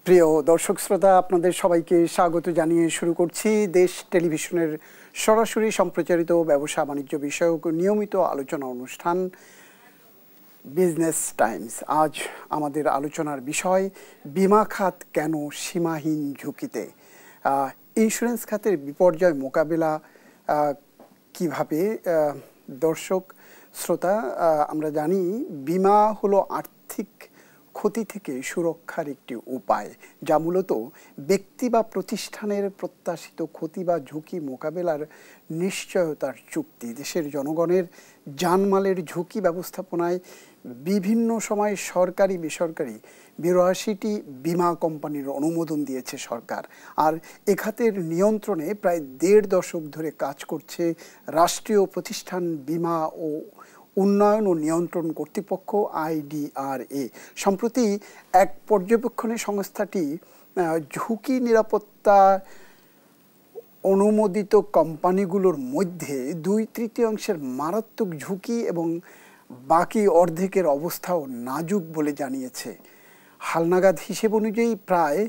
প্রিয় দর্শক শ্রোতা, আপনাদের সবাইকে স্বাগত জানিয়ে শুরু করছি দেশ টেলিভিশনের সরাসরি সম্প্রচারিত ব্যবসা বাণিজ্য বিষয়ক নিয়মিত আলোচনা অনুষ্ঠান বিজনেস টাইমস। আজ আমাদের আলোচনার বিষয় বিমা খাত কেন সীমাহীন ঝুঁকিতে। ইন্স্যুরেন্স খাতের বিপর্যয় মোকাবেলা কিভাবে। দর্শক শ্রোতা, আমরা জানি বিমা হলো আর্থিক ক্ষতি থেকে সুরক্ষার একটি উপায়, যা মূলত ব্যক্তি বা প্রতিষ্ঠানের প্রত্যাশিত ক্ষতি বা ঝুঁকি মোকাবেলার নিশ্চয়তার চুক্তি। দেশের জনগণের জানমালের ঝুঁকি ব্যবস্থাপনায় বিভিন্ন সময় সরকারি বেসরকারি ৮২টি বিমা কোম্পানির অনুমোদন দিয়েছে সরকার। আর এ খাতের নিয়ন্ত্রণে প্রায় ১.৫ দশক ধরে কাজ করছে রাষ্ট্রীয় প্রতিষ্ঠান বীমা ও উন্নয়ন ও নিয়ন্ত্রণ কর্তৃপক্ষ IDRA। সম্প্রতি এক পর্যবেক্ষণে সংস্থাটি ঝুঁকি নিরাপত্তা অনুমোদিত কোম্পানিগুলোর মধ্যে ২/৩ মারাত্মক ঝুঁকি এবং বাকি অর্ধেকের অবস্থাও নাজুক বলে জানিয়েছে। হালনাগাদ হিসেব অনুযায়ী প্রায়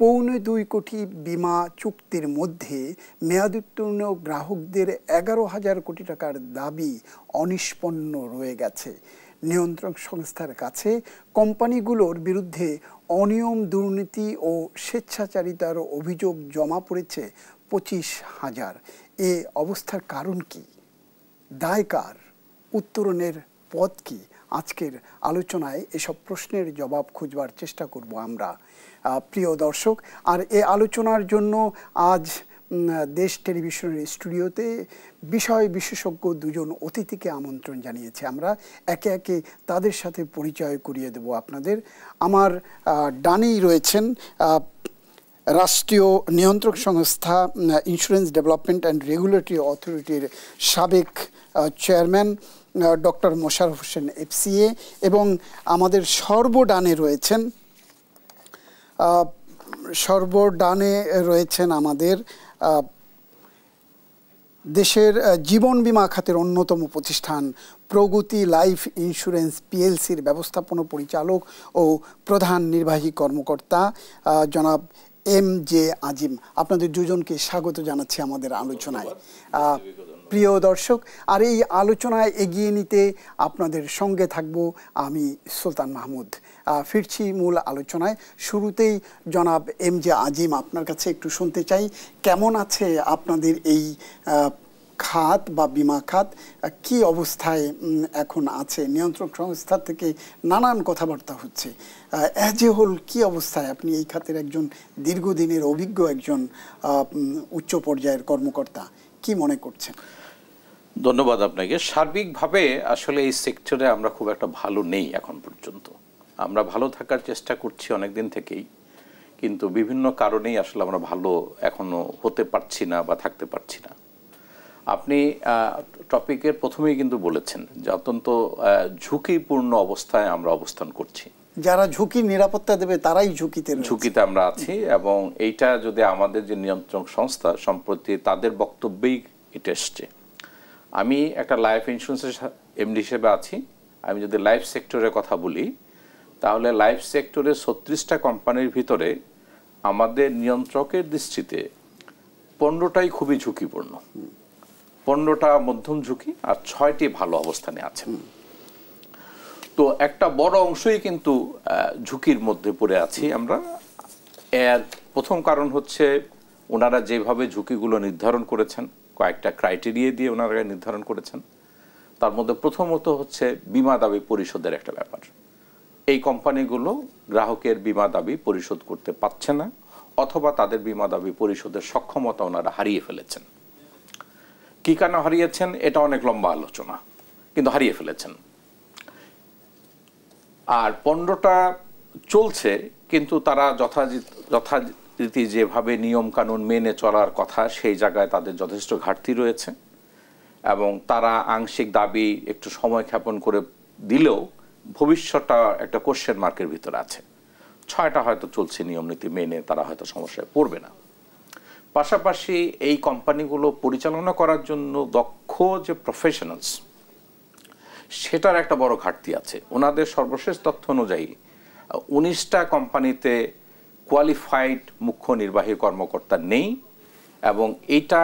২.৫ কোটি বিমা চুক্তির মধ্যে মেয়াদোত্তীর্ণ গ্রাহকদের ১১,০০০ কোটি টাকার দাবি অনিষ্পন্ন রয়ে গেছে। নিয়ন্ত্রক সংস্থার কাছে কোম্পানিগুলোর বিরুদ্ধে অনিয়ম, দুর্নীতি ও স্বেচ্ছাচারিতার অভিযোগ জমা পড়েছে ২৫,০০০। এ অবস্থার কারণ কি, দায় কার, উত্তরণের পথ কি? আজকের আলোচনায় এসব প্রশ্নের জবাব খুঁজবার চেষ্টা করব আমরা, প্রিয় দর্শক। আর এ আলোচনার জন্য আজ দেশ টেলিভিশনের স্টুডিওতে বিষয় বিশেষজ্ঞ দুজন অতিথিকে আমন্ত্রণ জানিয়েছে। আমরা একে একে তাদের সাথে পরিচয় করিয়ে দেব আপনাদের। আমার ডানেই রয়েছেন রাষ্ট্রীয় নিয়ন্ত্রক সংস্থা ইন্স্যুরেন্স ডেভেলপমেন্ট অ্যান্ড রেগুলেটরি অথরিটির সাবেক chairman doctor Mosharraf Hossain FCA, এবং আমাদের সর্বডানে রয়েছেন আমাদের দেশের জীবন বীমা খাতের অন্যতম প্রতিষ্ঠান প্রগতি লাইফ ইন্স্যুরেন্স PLCর ব্যবস্থাপনা পরিচালক ও প্রধান নির্বাহী কর্মকর্তা জনাব MJ আজিম। আপনাদের দুজনকে স্বাগত জানাচ্ছি আমাদের আলোচনায়। প্রিয় দর্শক, আর এই আলোচনায় এগিয়ে নিতে আপনাদের সঙ্গে থাকব আমি সুলতান মাহমুদ। ফিরছি মূল আলোচনায়। শুরুতেই জনাব MJ আজিম, আপনার কাছে একটু শুনতে চাই, কেমন আছে আপনাদের এই খাত বা বিমা খাত, কি অবস্থায় এখন আছে? নিয়ন্ত্রক সংস্থা থেকে নানান কথাবার্তা হচ্ছে, অ্যাজ এ হোল কি অবস্থায়? আপনি এই খাতের একজন দীর্ঘদিনের অভিজ্ঞ একজন উচ্চ পর্যায়ের কর্মকর্তা, কি মনে করছেন? ধন্যবাদ আপনাকে। সার্বিকভাবে আসলে এই সেক্টরে আমরা খুব একটা ভালো নেই এখন পর্যন্ত। আমরা ভালো থাকার চেষ্টা করছি অনেক দিন থেকেই, কিন্তু বিভিন্ন কারণেই আসলে আমরা ভালো এখনো হতে পারছি না বা থাকতে পারছি না। আপনি টপিকের প্রথমেই কিন্তু বলেছেন যে অত্যন্ত ঝুঁকিপূর্ণ অবস্থায় আমরা অবস্থান করছি। যারা ঝুঁকি নিরাপত্তা দেবে তারাই ঝুঁকিতে আমরা আছি, এবং এইটা যদি আমাদের যে নিয়ন্ত্রক সংস্থা সম্প্রতি তাদের বক্তব্যেই এটা এসছে। আমি একটা লাইফ ইন্স্যুরেন্সের MD হিসেবে আছি। আমি যদি লাইফ সেক্টরের কথা বলি, তাহলে লাইফ সেক্টরে ৩৬টা কোম্পানির ভিতরে আমাদের নিয়ন্ত্রকের দৃষ্টিতে ১৫টাই খুবই ঝুঁকিপূর্ণ, ১৫টা মধ্যম ঝুঁকি আর 6টি ভালো অবস্থানে আছে। তো একটা বড় অংশই কিন্তু ঝুঁকির মধ্যে পড়ে আছি আমরা। এর প্রথম কারণ হচ্ছে ওনারা যেভাবে ঝুঁকিগুলো নির্ধারণ করেছেন, কয়েকটা ক্রাইটেরিয়া দিয়ে ওনারা নির্ধারণ করেছেন। তার মধ্যে প্রথমত হচ্ছে বিমা দাবি পরিশোধের একটা ব্যাপার। এই কোম্পানিগুলো গ্রাহকের বিমা দাবি পরিশোধ করতে পারছে না, অথবা তাদের বিমা দাবি পরিশোধের সক্ষমতা ওনারা হারিয়ে ফেলেছেন। কি কেন হারিয়েছেন এটা অনেক লম্বা আলোচনা, কিন্তু হারিয়ে ফেলেছেন। আর 15টা চলছে, কিন্তু তারা যথারীতি যেভাবে নিয়ম কানুন মেনে চলার কথা সেই জায়গায় তাদের যথেষ্ট ঘাটতি রয়েছে, এবং তারা আংশিক দাবি একটু সময় ক্ষেপণ করে দিলেও ভবিষ্যৎটা একটা কোশ্চেন মার্কের ভিতরে আছে। 6টা হয়তো চলছে নিয়ম নীতি মেনে, তারা হয়তো সমস্যায় পড়বে না। পাশাপাশি এই কোম্পানিগুলো পরিচালনা করার জন্য দক্ষ যে প্রফেশনালস, সেটার একটা বড় ঘাটতি আছে। ওনাদের সর্বশেষ তথ্য অনুযায়ী 19টা কোম্পানিতে কোয়ালিফাইড মুখ্য নির্বাহী কর্মকর্তা নেই, এবং এটা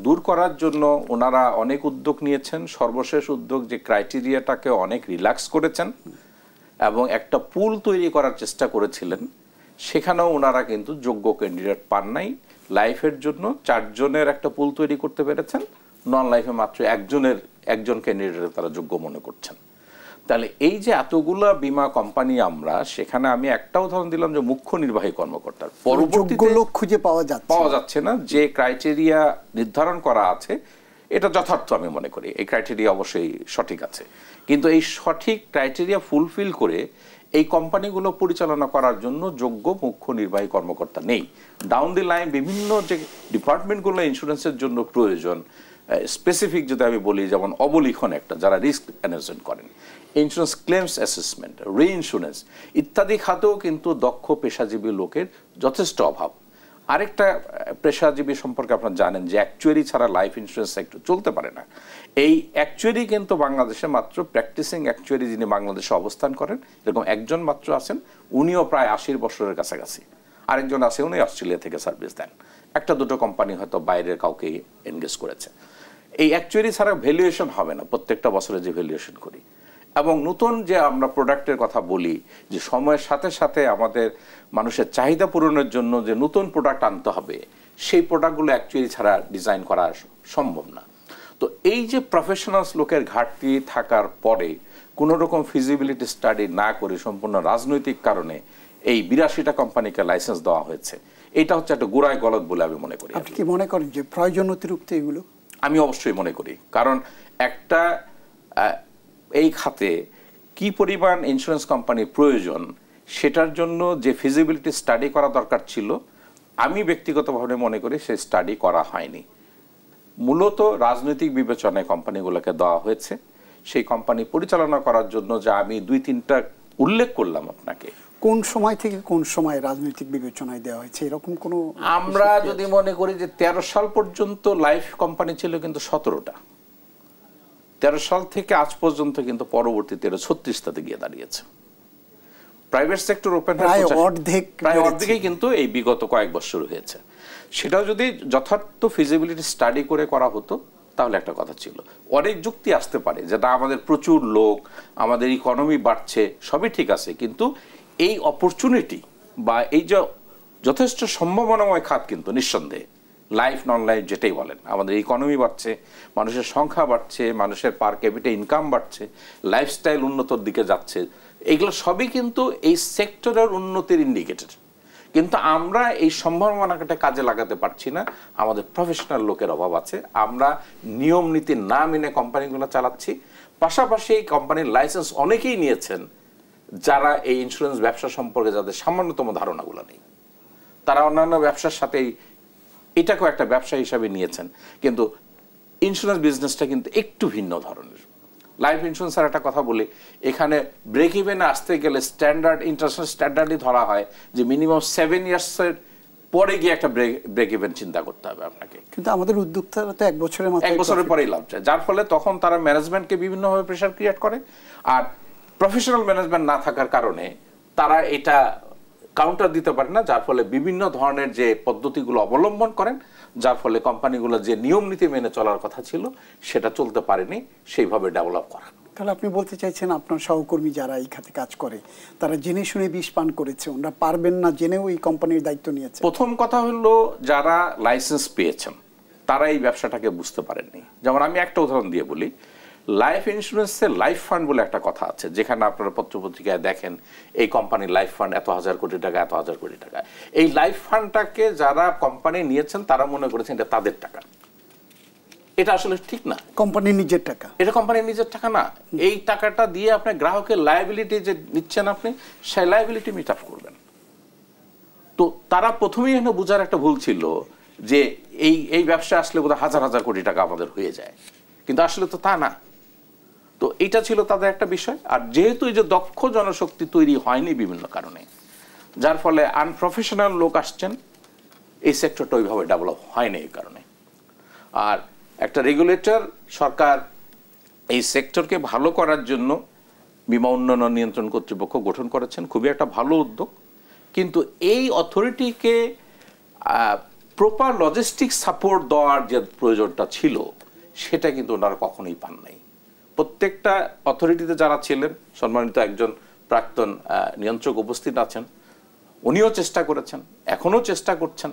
দূর করার জন্য ওনারা অনেক উদ্যোগ নিয়েছেন। সর্বশেষ উদ্যোগ যে ক্রাইটেরিয়াটাকে অনেক রিল্যাক্স করেছেন এবং একটা পুল তৈরি করার চেষ্টা করেছিলেন, সেখানেও ওনারা কিন্তু যোগ্য ক্যান্ডিডেট পান নাই। লাইফের জন্য 4 জনের একটা পুল তৈরি করতে পেরেছেন, নন লাইফে মাত্র একজন ক্যান্ডিডেট তারা যোগ্য মনে করছেন। তাহলে এই যে এতগুলা বীমা কোম্পানি, আমরা সেখানে আমি একটা উদাহরণ দিলাম যে মুখ্য নির্বাহী কর্মকর্তার পরবর্তীতে লোক খুঁজে পাওয়া যাচ্ছে না। যে ক্রাইটেরিয়া নির্ধারণ করা আছে এটা যথার্থ আমি মনে করি, এই ক্রাইটেরিয়া অবশ্যই সঠিক আছে, কিন্তু এই সঠিক ক্রাইটেরিয়া ফুলফিল করে এই কোম্পানিগুলো পরিচালনা করার জন্য যোগ্য মুখ্য নির্বাহী কর্মকর্তা নেই। ডাউন দি লাইন বিভিন্ন যে ডিপার্টমেন্টগুলো ইন্স্যুরেন্সের জন্য প্রয়োজন, স্পেসিফিক যদি আমি বলি, যেমন অবলিখন একটা, যারা রিস্ক ম্যানেজমেন্ট করেন, ইন্স্যুরেন্স ক্লেমস অ্যাসেসমেন্ট, রিইন্স্যুরেন্স ইত্যাদি খাতেও কিন্তু দক্ষ পেশাজীবী লোকের যথেষ্ট অভাব। আরেকটা পেশাজীবী সম্পর্কে আপনারা জানেন যে অ্যাকচুয়ারি ছাড়া লাইফ ইন্স্যুরেন্স সেক্টর চলতে পারে না। এই অ্যাকচুয়ারি কিন্তু বাংলাদেশে মাত্র প্র্যাকটিসিং অ্যাকচুয়ারি যিনি বাংলাদেশে অবস্থান করেন এরকম একজন মাত্র আছেন, উনিও প্রায় 80 বছরের কাছাকাছি। আরেকজন আছে, উনি অস্ট্রেলিয়া থেকে সার্ভিস দেন। একটা দুটো কোম্পানি হয়তো বাইরের কাউকে এনগেজ করেছে। এই অ্যাকচুয়ারি ছাড়া ভ্যালুয়েশন হবে না, প্রত্যেকটা বছরে যে ভ্যালুয়েশন করি। এবং নতুন যে আমরা প্রোডাক্টের কথা বলি, যে সময়ের সাথে সাথে আমাদের মানুষের চাহিদা পূরণের জন্য যে নতুন প্রোডাক্ট আনতে হবে, সেই প্রোডাক্টগুলো অ্যাকচুয়ালি ছাড়া ডিজাইন করা সম্ভব না। তো এই যে প্রফেশনালস লোকের ঘাটতি থাকার পরে কোনো রকম ফিজিবিলিটি স্টাডি না করে সম্পূর্ণ রাজনৈতিক কারণে এই 82টা কোম্পানিকে লাইসেন্স দেওয়া হয়েছে, এটা হচ্ছে একটা গোড়ায় গলদ বলে আমি মনে করি। আপনি কি মনে করেন যে প্রয়োজন অতিরিক্ত এগুলো? আমি অবশ্যই মনে করি, কারণ একটা এই খাতে কি পরিমাণ ইন্স্যুরেন্স কোম্পানি প্রয়োজন সেটার জন্য যে ফিজিবিলিটি স্টাডি করা দরকার ছিল, আমি ব্যক্তিগতভাবে মনে করি সেই স্টাডি করা হয়নি। মূলত রাজনৈতিক বিবেচনায় কোম্পানিগুলোকে দেওয়া হয়েছে। সেই কোম্পানি পরিচালনা করার জন্য যা আমি 2-3টা উল্লেখ করলাম আপনাকে, কোন সময় থেকে কোন সময় রাজনৈতিক বিবেচনায় দেওয়া হয়েছে এরকম কোনো? আমরা যদি মনে করি যে 13 সাল পর্যন্ত লাইফ কোম্পানি ছিল কিন্তু 17টা, 13 সাল থেকে আজ পর্যন্ত কিন্তু পরবর্তীতে 36টাতে গিয়ে দাঁড়িয়েছে। প্রাইভেট সেক্টর ওপেন প্রায় অর্ধেকই কিন্তু এই বিগত কয়েক বছর হয়েছে। সেটাও যদি যথার্থ ফিজিবিলিটি স্টাডি করে করা হতো তাহলে একটা কথা ছিল। অনেক যুক্তি আসতে পারে যেটা আমাদের প্রচুর লোক, আমাদের ইকোনমি বাড়ছে, সবই ঠিক আছে, কিন্তু এই অপরচুনিটি বা এই যে যথেষ্ট সম্ভাবনাময় খাত কিন্তু নিঃসন্দেহে লাইফ নন লাইফ যেটাই বলেন, আমাদের ইকোনমি বাড়ছে, মানুষের সংখ্যা বাড়ছে, মানুষের পার ক্যাপিটা ইনকাম বাড়ছে, লাইফস্টাইল উন্নতর দিকে যাচ্ছে, এগুলো সবই কিন্তু এই সেক্টরের উন্নতির ইন্ডিকেটর। কিন্তু আমরা এই সম্ভাবনাটা কাজে লাগাতে পারছি না, আমাদের প্রফেশনাল লোকের অভাব আছে। আমরা নিয়ম নীতি না মেনে কোম্পানিগুলো চালাচ্ছি। পাশাপাশি এই কোম্পানির লাইসেন্স অনেকেই নিয়েছেন যারা এই ইন্স্যুরেন্স ব্যবসা সম্পর্কে যাদের সামান্যতম ধারণাগুলো নেই। তারা অন্যান্য ব্যবসার সাথেই এটাকেও একটা ব্যবসা হিসাবে নিয়েছেন, কিন্তু ইন্স্যুরেন্স বিজনেসটা কিন্তু একটু ভিন্ন ধরনের। লাইফ ইন্স্যুরেন্সের একটা কথা বলি, এখানে ব্রেক ইভেনে আসতে গেলে স্ট্যান্ডার্ড, ইন্টারন্যাশনাল স্ট্যান্ডার্ডই ধরা হয় যে মিনিমাম 7 ইয়ার্সের পরে গিয়ে একটা ব্রেক ইভেন চিন্তা করতে হবে আপনাকে। কিন্তু আমাদের উদ্যোক্তারা তো 1 বছরের পরেই লাভ চায়, যার ফলে তখন তারা ম্যানেজমেন্টকে বিভিন্নভাবে প্রেশার ক্রিয়েট করে। আর প্রফেশনাল ম্যানেজমেন্ট না থাকার কারণে তারা এটা কাউন্টার দিতে পারে না, যার ফলে বিভিন্ন ধরনের যে পদ্ধতিগুলো অবলম্বন করেন, যার ফলে কোম্পানিগুলো যে নিয়ম নীতি মেনে চলার কথা ছিল সেটা চলতে পারেনি সেইভাবে ডেভেলপ করা। তাহলে আপনি বলতে চাইছেন আপনার সহকর্মী যারা এই খাতে কাজ করে তারা জেনে শুনে বিষ পান করেছে, ওরা পারবেন না জেনেও এই কোম্পানির দায়িত্ব নিয়েছে? প্রথম কথা হলো যারা লাইসেন্স পেয়েছেন তারা এই ব্যবসাটাকে বুঝতে পারেননি। যেমন আমি একটা উদাহরণ দিয়ে বলি, লাইফ ইন্স্যুরেন্সে লাইফ ফান্ড বলে একটা কথা আছে, যেখানে আপনারা পত্রপত্রিকায় দেখেন এই কোম্পানির লাইফ ফান্ড এত হাজার কোটি টাকা, এত হাজার কোটি টাকা। এই লাইফ ফান্ডটাকে যারা কোম্পানি নিয়েছেন তারা মনে করেছেন এটা তাদের টাকা। এটা আসলে ঠিক না, কোম্পানির নিজের টাকা। এটা কোম্পানির নিজের টাকা না। এই টাকাটা দিয়ে আপনি গ্রাহকের লায়াবিলিটি যে নিচ্ছেন, আপনি সেই লায়াবিলিটি মিট আপ করবেন। তো তারা প্রথমেই এখানে বোঝার একটা ভুল ছিল যে এই ব্যবসা আসলে বোধহয় হাজার হাজার কোটি টাকা আমাদের হয়ে যায়, কিন্তু আসলে তো তা না। তো এটা ছিল তাদের একটা বিষয়। আর যেহেতু এই যে দক্ষ জনশক্তি তৈরি হয়নি বিভিন্ন কারণে, যার ফলে আনপ্রফেশনাল লোক আসছেন, এই সেক্টরটা ওইভাবে ডেভেলপ হয়নি এই কারণে। আর একটা রেগুলেটর সরকার এই সেক্টরকে ভালো করার জন্য বীমা উন্নয়ন নিয়ন্ত্রণ কর্তৃপক্ষ গঠন করেছেন, খুবই একটা ভালো উদ্যোগ। কিন্তু এই অথরিটিকে প্রপার লজিস্টিক সাপোর্ট দেওয়ার যে প্রয়োজনটা ছিল সেটা কিন্তু ওনারা কখনোই পান নাই। প্রত্যেকটা অথরিটিতে যারা ছিলেন, সম্মানিত একজন প্রাক্তন নিয়ন্ত্রক উপস্থিত আছেন, উনিও চেষ্টা করেছেন, এখনও চেষ্টা করছেন,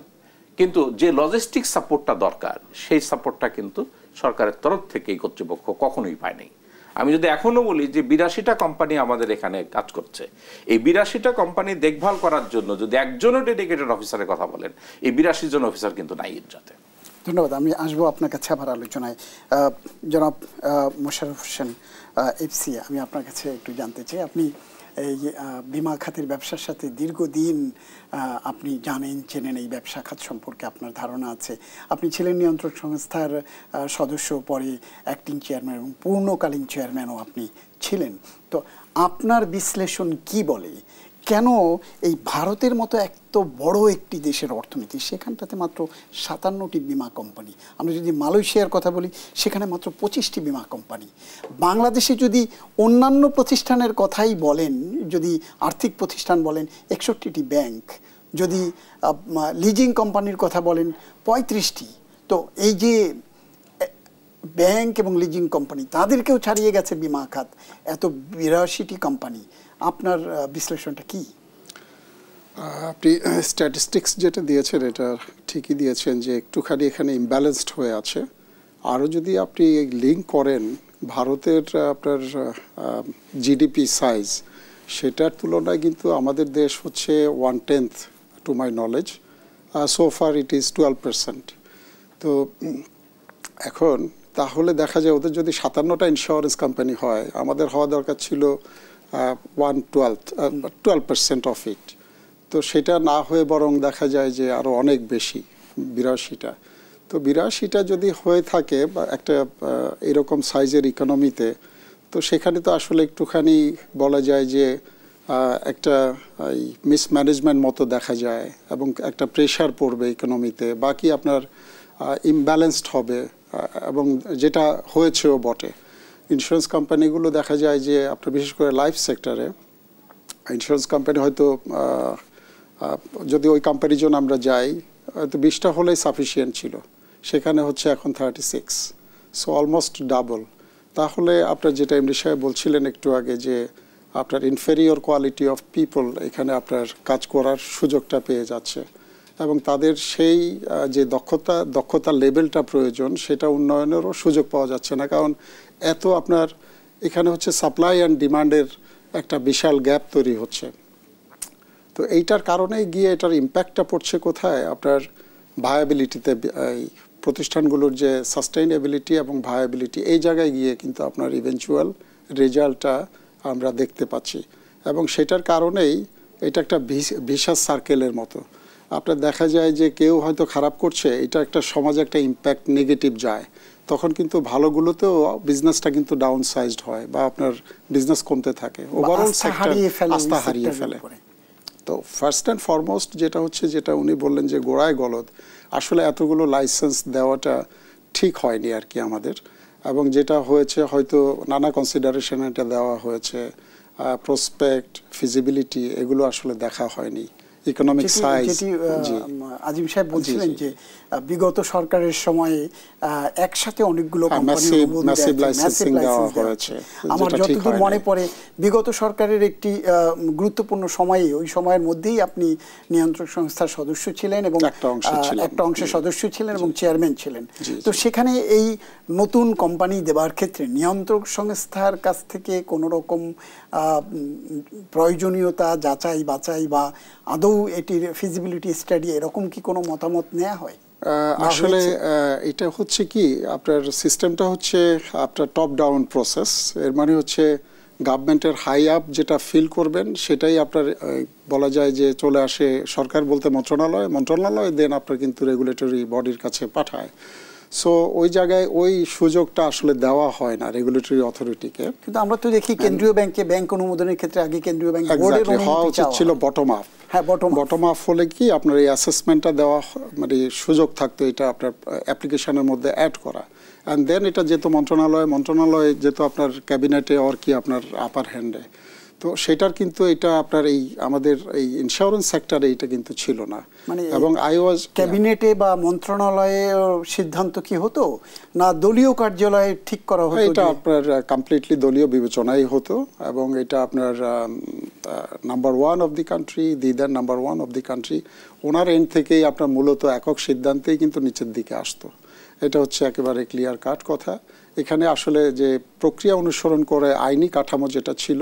কিন্তু যে লজিস্টিক সাপোর্টটা দরকার সেই সাপোর্টটা কিন্তু সরকারের তরফ থেকে এই কর্তৃপক্ষ কখনোই পায়নি। আমি যদি এখনো বলি যে 82টা কোম্পানি আমাদের এখানে কাজ করছে, এই 82টা কোম্পানি দেখভাল করার জন্য যদি একজনও ডেডিকেটেড অফিসারের কথা বলেন, এই 82 জন অফিসার কিন্তু নাই এর যাতে। ধন্যবাদ। আমি আসবো আপনার কাছে আবার আলোচনায়। জনাব মোশাররফ হোসেন এফসি, আমি আপনার কাছে একটু জানতে চাই, আপনি এই বিমা খাতের ব্যবসার সাথে দীর্ঘদিন আপনি জানেন, চেনেন, এই ব্যবসা খাত সম্পর্কে আপনার ধারণা আছে। আপনি ছিলেন নিয়ন্ত্রক সংস্থার সদস্য, পরে অ্যাক্টিং চেয়ারম্যান এবং পূর্ণকালীন চেয়ারম্যানও আপনি ছিলেন। তো আপনার বিশ্লেষণ কি বলে, কেন এই ভারতের মতো এত বড় একটি দেশের অর্থনীতি, সেখানটাতে মাত্র 57টি বিমা কোম্পানি, আমরা যদি মালয়েশিয়ার কথা বলি সেখানে মাত্র 25টি বিমা কোম্পানি, বাংলাদেশে যদি অন্যান্য প্রতিষ্ঠানের কথাই বলেন, যদি আর্থিক প্রতিষ্ঠান বলেন 61টি ব্যাংক, যদি লিজিং কোম্পানির কথা বলেন 35টি, তো এই যে ব্যাংক এবং লিজিং কোম্পানি তাদেরকেও ছাড়িয়ে গেছে বিমা খাত, এত 82টি কোম্পানি, আপনার বিশ্লেষণটা কি? আপনি স্ট্যাটিস্টিক্স যেটা দিয়েছেন এটা ঠিকই দিয়েছেন যে একটুখানি এখানে ইমব্যালেন্সড হয়ে আছে। আরও যদি আপনি লিঙ্ক করেন ভারতের আপনার জিডিপি সাইজ, সেটার তুলনায় কিন্তু আমাদের দেশ হচ্ছে 1/10 to my knowledge, so far it is 12%। তো এখন তাহলে দেখা যায় ওদের যদি 57টা ইন্স্যুরেন্স কোম্পানি হয়, আমাদের হওয়া দরকার ছিল 12% অফ ইট। তো সেটা না হয়ে বরং দেখা যায় যে আরও অনেক বেশি, 82টা। তো 82টা যদি হয়ে থাকে বা একটা এরকম সাইজের ইকোনমিতে, তো সেখানে তো আসলে একটুখানি বলা যায় যে একটা মিসম্যানেজমেন্ট মতো দেখা যায় এবং একটা প্রেশার পড়বে ইকোনমিতে, বাকি আপনার ইমব্যালেন্সড হবে, এবং যেটা হয়েছেও বটে। ইন্স্যুরেন্স কোম্পানিগুলো দেখা যায় যে আপনার বিশেষ করে লাইফ সেক্টরে ইন্স্যুরেন্স কোম্পানি হয়তো যদি ওই কম্প্যারিজন আমরা যাই হয়তো 20টা হলেই সাফিসিয়েন্ট ছিল, সেখানে হচ্ছে এখন 36, সো অলমোস্ট ডাবল। তাহলে আপনার যেটা এমডি সাহেব বলছিলেন একটু আগে যে আপনার ইনফেরিয়র কোয়ালিটি অফ পিপল এখানে আপনার কাজ করার সুযোগটা পেয়ে যাচ্ছে, এবং তাদের সেই যে দক্ষতার লেভেলটা প্রয়োজন সেটা উন্নয়নেরও সুযোগ পাওয়া যাচ্ছে না, কারণ এত আপনার এখানে হচ্ছে সাপ্লাই অ্যান্ড ডিমান্ডের একটা বিশাল গ্যাপ তৈরি হচ্ছে। তো এইটার কারণে গিয়ে এটার ইম্প্যাক্টটা পড়ছে কোথায়, আপনার ভায়াবিলিটিতে, এই প্রতিষ্ঠানগুলোর যে সাস্টেইনেবিলিটি এবং ভায়াবিলিটি, এই জায়গায় গিয়ে কিন্তু আপনার ইভেনচুয়াল রেজাল্টটা আমরা দেখতে পাচ্ছি। এবং সেটার কারণেই এটা একটা ভিশাস সার্কেলের মতো। আপনার দেখা যায় যে কেউ হয়তো খারাপ করছে, এটা একটা সমাজে একটা ইম্প্যাক্ট নেগেটিভ যায়, তখন কিন্তু ভালোগুলোতেও বিজনেসটা কিন্তু ডাউন সাইজড হয় বা আপনার বিজনেস কমতে থাকে, ওভারঅল সেক্টর আস্থা হারিয়ে ফেলে। তো ফার্স্ট অ্যান্ড ফরমোস্ট যেটা হচ্ছে, যেটা উনি বললেন যে গোড়ায় গলদ, আসলে এতগুলো লাইসেন্স দেওয়াটা ঠিক হয়নি আর কি আমাদের, এবং যেটা হয়েছে হয়তো নানা কনসিডারেশন এটা দেওয়া হয়েছে, প্রসপেক্ট, ফিজিবিলিটি, এগুলো আসলে দেখা হয়নি, ইকোনমিক সাইজ। আজিম সাহেব বলছিলেন যে বিগত সরকারের সময়ে একসাথে অনেকগুলো কোম্পানি আমার যতদূর মনে পড়ে, বিগত সরকারের একটি গুরুত্বপূর্ণ সময়ে, ওই সময়ের মধ্যেই আপনি নিয়ন্ত্রক সংস্থার সদস্য ছিলেন এবং একটা অংশের সদস্য ছিলেন এবং চেয়ারম্যান ছিলেন। তো সেখানে এই নতুন কোম্পানি দেওয়ার ক্ষেত্রে নিয়ন্ত্রক সংস্থার কাছ থেকে কোনো রকম প্রয়োজনীয়তা যাচাই বাছাই বা আদৌ এটির ফিজিবিলিটি স্টাডি এরকম কি কোনো মতামত নেওয়া হয়? আসলে এটা হচ্ছে কি, আপনার সিস্টেমটা হচ্ছে আপনার টপ ডাউন প্রসেস। এর মানে হচ্ছে গভর্নমেন্টের হাই আপ যেটা ফিল করবেন সেটাই আপনার বলা যায় যে চলে আসে সরকার বলতে মন্ত্রণালয়, দেন আপনার কিন্তু রেগুলেটরি বডির কাছে পাঠায়। সো ওই জায়গায় ওই সুযোগটা আসলে দেওয়া হয় না রেগুলেটরি অথরিটিকে। কিন্তু আমরা তো দেখি কেন্দ্রীয় ব্যাংকে ব্যাংক অনুমোদনের ক্ষেত্রে আগে কেন্দ্রীয় ব্যাংক বোর্ডের হওয়া উচিত ছিল বটম আপ। হ্যাঁ, বটম আপ হলে কি আপনার এই অ্যাসেসমেন্টটা দেওয়া, মানে সুযোগ থাকতো এটা আপনার অ্যাপ্লিকেশনের মধ্যে অ্যাড করা, অ্যান্ড দেন এটা যেহেতু মন্ত্রণালয় যেহেতু আপনার ক্যাবিনেটে আর কি আপনার আপার হ্যান্ডে, তো সেটার কিন্তু এটা আপনার এই আমাদের এই ইন্স্যুরেন্স সেক্টরে এটা কিন্তু ছিল না। মানে এবং ক্যাবিনেটে বা মন্ত্রণালয়ে সিদ্ধান্ত কি হতো না দলীয় কার্যালয়ে ঠিক করা হতো? এটা আপনার কমপ্লিটলি দলীয় বিবেচনাই হতো এবং এটা আপনার number 1 of the country, then number 1 of the country, ওনার এন্ড থেকেই আপনার মূলত একক সিদ্ধান্তেই কিন্তু নিচের দিকে আসতো। এটা হচ্ছে একেবারে ক্লিয়ার কাট কথা। এখানে আসলে যে প্রক্রিয়া অনুসরণ করে আইনি কাঠামো যেটা ছিল,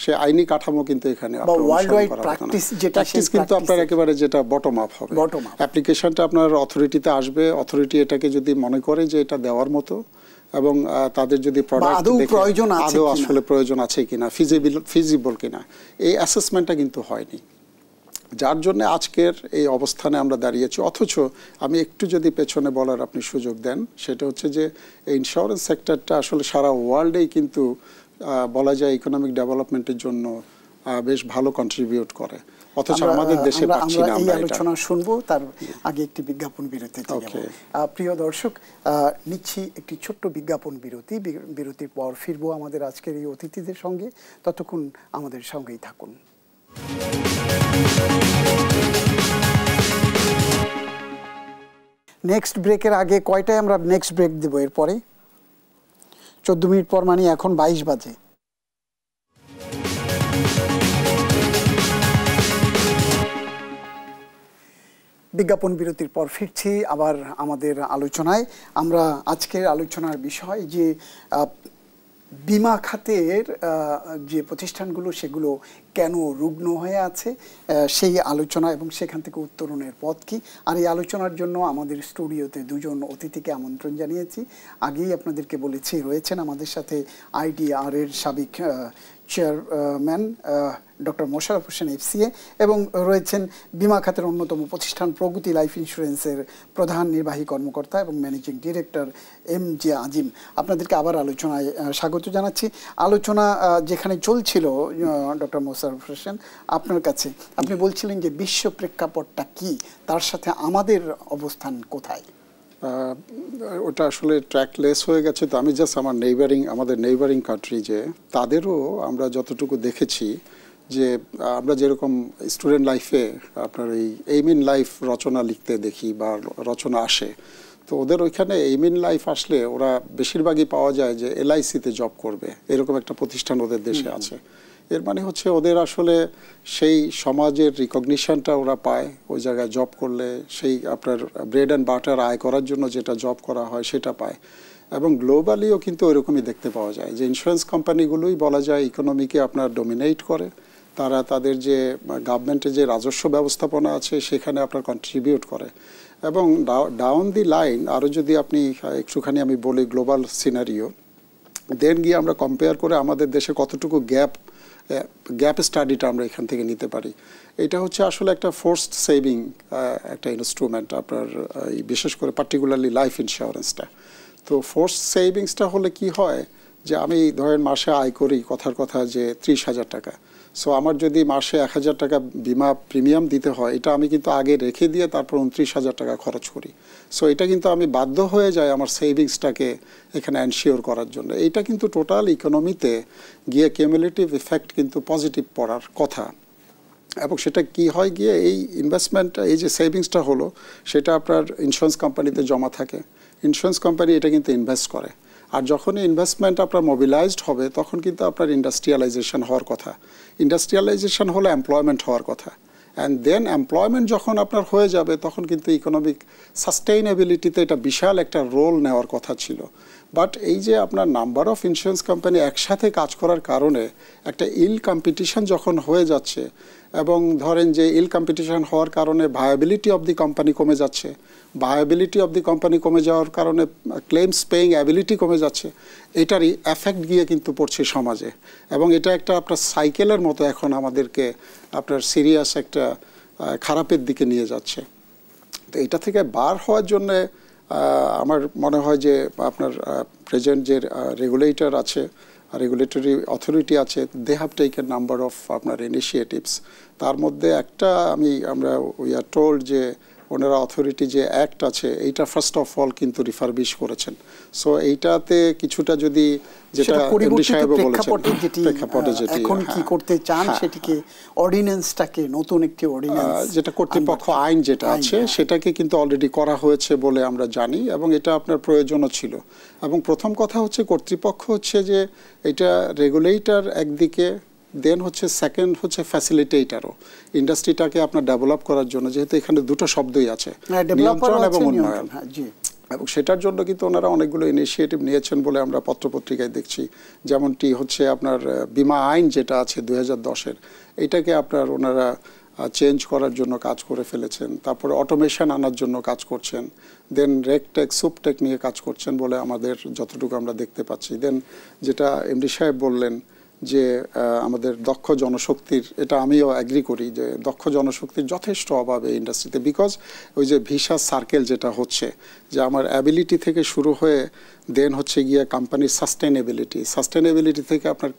সে আইনি কাঠামো কিন্তু এখানে প্র্যাকটিস কিন্তু আপনার একেবারে যেটা বটম আপ হবে। অ্যাপ্লিকেশনটা আপনার অথরিটিতে আসবে, অথরিটি এটাকে যদি মনে করে যে এটা দেওয়ার মতো এবং তাদের যদি প্রোডাক্ট আদৌ আসলে প্রয়োজন আছে কিনা, ফিজিবল কিনা, এই অ্যাসেসমেন্টটা কিন্তু হয়নি, যার জন্য আজকের এই অবস্থানে আমরা দাঁড়িয়েছি। অথচ আমি একটু যদি পেছনে বলার আপনি সুযোগ দেন, সেটা হচ্ছে যে এই ইন্স্যুরেন্স সেক্টরটা আসলে সারা ওয়ার্ল্ডেই কিন্তু বলা যায় ইকোনমিক ডেভেলপমেন্টের জন্য বেশ ভালো কন্ট্রিবিউট করে, অথচ আমাদের দেশে পাচ্ছি না। আমরা এই আলোচনা শুনবো, তার আগে একটি বিজ্ঞাপন বিরতি। প্রিয় দর্শক, নিচ্ছি একটি ছোট্ট বিজ্ঞাপন বিরতি। বিরতির পর ফিরবো আমাদের আজকের এই অতিথিদের সঙ্গে। ততক্ষণ আমাদের সঙ্গেই থাকুন। নেক্সট ব্রেকের আগে কয়টায় আমরা নেক্সট ব্রেক দেবো? এরপরে 14 মিনিট পর, মানে এখন 22 বাজে। বিজ্ঞাপন বিরতির পর ফিরছি আবার আমাদের আলোচনায়। আমরা আজকের আলোচনার বিষয় যে বিমা খাতের যে প্রতিষ্ঠানগুলো সেগুলো কেন রুগ্ন হয়ে আছে, সেই আলোচনা এবং সেখান থেকে উত্তরণের পথ কী। আর এই আলোচনার জন্য আমাদের স্টুডিওতে দুজন অতিথিকে আমন্ত্রণ জানিয়েছি। আগেই আপনাদেরকে বলেছি, রয়েছেন আমাদের সাথে IDR এর সাবেক chairman doctor Mosharraf Hossain FCA, এবং রয়েছেন বিমা খাতের অন্যতম প্রতিষ্ঠান প্রগতি লাইফ ইন্স্যুরেন্সের প্রধান নির্বাহী কর্মকর্তা এবং ম্যানেজিং ডিরেক্টর MJ আজিম। আপনাদেরকে আবার আলোচনায় স্বাগত জানাচ্ছি। আলোচনা যেখানে চলছিল, ডক্টর মোশাররফ হোসেন, আপনার কাছে আপনি বলছিলেন যে বিশ্ব প্রেক্ষাপটটা কি, তার সাথে আমাদের অবস্থান কোথায়? ওটা আসলে ট্র্যাকলেস হয়ে গেছে। তো আমি জাস্ট আমাদের নেইবারিং কান্ট্রি, যে তাদেরও আমরা যতটুকু দেখেছি যে আমরা যেরকম স্টুডেন্ট লাইফে আপনার এই এইম ইন লাইফ রচনা লিখতে দেখি বা রচনা আসে, তো ওদের ওইখানে এইম ইন লাইফ আসলে ওরা বেশিরভাগই পাওয়া যায় যে LIC-তে জব করবে, এরকম একটা প্রতিষ্ঠান ওদের দেশে আছে। এর মানে হচ্ছে ওদের আসলে সেই সমাজের রিকগনিশনটা ওরা পায় ওই জায়গায় জব করলে, সেই আপনার ব্রেড অ্যান্ড বাটার আয় করার জন্য যেটা জব করা হয় সেটা পায়। এবং গ্লোবালিও কিন্তু ওইরকমই দেখতে পাওয়া যায় যে ইন্স্যুরেন্স কোম্পানিগুলোই বলা যায় ইকোনমিকে আপনার ডমিনেট করে। তারা তাদের যে গভর্নমেন্টের যে রাজস্ব ব্যবস্থাপনা আছে সেখানে আপনার কন্ট্রিবিউট করে। এবং ডাউন দি লাইন আরও যদি আপনি একটুখানি আমি বলি গ্লোবাল সিনারিও, দেন গিয়ে আমরা কম্পেয়ার করে আমাদের দেশে কতটুকু গ্যাপ স্টাডিটা আমরা এখান থেকে নিতে পারি। এটা হচ্ছে আসলে একটা ফোর্সড সেভিং একটা ইনস্ট্রুমেন্ট আপনার, বিশেষ করে পার্টিকুলারলি লাইফ ইন্স্যুরেন্সটা। তো ফোর্সড সেভিংসটা হলে কি হয় যে আমি ধরেন মাসে আয় করি কথার কথা যে 30,000 টাকা। সো আমার যদি মাসে 1,000 টাকা বিমা প্রিমিয়াম দিতে হয়, এটা আমি কিন্তু আগে রেখে দিয়ে তারপর 29,000 টাকা খরচ করি। সো এটা কিন্তু আমি বাধ্য হয়ে যাই আমার সেভিংসটাকে এখানে এনশিওর করার জন্য। এইটা কিন্তু টোটাল ইকোনমিতে গিয়ে কিউমুলেটিভ ইফেক্ট কিন্তু পজিটিভ পড়ার কথা। এবং সেটা কি হয় গিয়ে এই ইনভেস্টমেন্টটা, এই যে সেভিংসটা হলো, সেটা আপনার ইন্স্যুরেন্স কোম্পানিতে জমা থাকে। ইন্স্যুরেন্স কোম্পানি এটা কিন্তু ইনভেস্ট করে। আর যখনই ইনভেস্টমেন্ট আপনার মোবিলাইজড হবে তখন কিন্তু আপনার ইন্ডাস্ট্রিয়ালাইজেশন হওয়ার কথা। ইন্ডাস্ট্রিয়ালাইজেশন হলে এমপ্লয়মেন্ট হওয়ার কথা। অ্যান্ড দেন এমপ্লয়মেন্ট যখন আপনার হয়ে যাবে তখন কিন্তু ইকোনমিক সাস্টেইনেবিলিটিতে এটা বিশাল একটা রোল নেওয়ার কথা ছিল। বাট এই যে আপনার নাম্বার অফ ইন্স্যুরেন্স কোম্পানি একসাথে কাজ করার কারণে একটা ইল কম্পিটিশন যখন হয়ে যাচ্ছে, এবং ধরেন যে ইল কম্পিটিশন হওয়ার কারণে ভায়াবিলিটি অফ দি কোম্পানি কমে যাচ্ছে, ভায়াবিলিটি অফ দি কোম্পানি কমে যাওয়ার কারণে ক্লেমস পেইং অ্যাবিলিটি কমে যাচ্ছে, এটারই এফেক্ট গিয়ে কিন্তু পড়ছে সমাজে। এবং এটা একটা আপনার সাইকেলের মতো এখন আমাদেরকে আপনার সিরিয়াস একটা খারাপের দিকে নিয়ে যাচ্ছে। তো এটা থেকে বার হওয়ার জন্যে আমার মনে হয় যে আপনার প্রেজেন্ট যে রেগুলেটর আছে, রেগুলেটরি অথরিটি আছে, they have taken number of আপনার ইনিশিয়েটিভস। তার মধ্যে একটা আমরা উই আর টোল্ড যে ওনারা অথরিটি যে অ্যাক্ট আছে এইটা ফার্স্ট অফ অল কিন্তু রিফারবিশ করেছেন। সো এইটাতে কিছুটা যদি যেটা এমডি সাহেব বলেছেন প্রেক্ষাপটে যেটি এখন কি করতে চান সেটিকে অর্ডিন্যান্সটাকে নতুন একটি অর্ডিন্যান্স যেটা কর্তৃপক্ষ আইন যেটা আছে সেটাকে কিন্তু অলরেডি করা হয়েছে বলে আমরা জানি এবং এটা আপনার প্রয়োজনও ছিল। এবং প্রথম কথা হচ্ছে কর্তৃপক্ষ হচ্ছে যে এটা রেগুলেটর একদিকে, দেন হচ্ছে সেকেন্ড হচ্ছে ফ্যাসিলিটেটরও ইন্ডাস্ট্রিটাকে আপনার ডেভেলপ করার জন্য, যেহেতু এখানে দুটো শব্দই আছে, নিয়ন্ত্রণ এবং উন্নয়ন। এবং সেটার জন্য কিন্তু ওনারা অনেকগুলো ইনিশিয়েটিভ নিয়েছেন বলে আমরা পত্রপত্রিকায় দেখছি। যেমনটি হচ্ছে আপনার বীমা আইন যেটা আছে 2010-এর, এটাকে আপনার ওনারা চেঞ্জ করার জন্য কাজ করে ফেলেছেন। তারপরে অটোমেশন আনার জন্য কাজ করছেন। দেন রেকটেক সুপটেক নিয়ে কাজ করছেন বলে আমাদের যতটুকু আমরা দেখতে পাচ্ছি। দেন যেটা এমডি সাহেব বললেন যে আমাদের দক্ষ জনশক্তির, এটা আমিও অ্যাগ্রি করি যে দক্ষ জনশক্তির যথেষ্ট অভাব এই ইন্ডাস্ট্রিতে। বিকজ ওই যে ভিসা সার্কেল যেটা হচ্ছে যে আমার অ্যাবিলিটি থেকে শুরু হয়ে দেন হচ্ছে গিয়ে কোম্পানির সাস্টেনেবিলিটি থেকে আপনার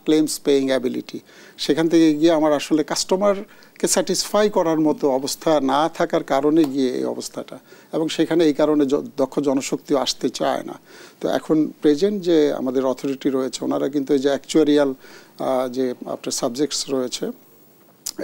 ক্লেমস পেইং অ্যাবিলিটি, সেখান থেকে গিয়ে আমার আসলে কাস্টমারকে স্যাটিসফাই করার মতো অবস্থা না থাকার কারণে গিয়ে এই অবস্থাটা, এবং সেখানে এই কারণে দক্ষ জনশক্তিও আসতে চায় না। তো এখন প্রেজেন্ট যে আমাদের অথরিটি রয়েছে ওনারা কিন্তু এই যে অ্যাকচুয়ারিয়াল যে আপনার সাবজেক্টস রয়েছে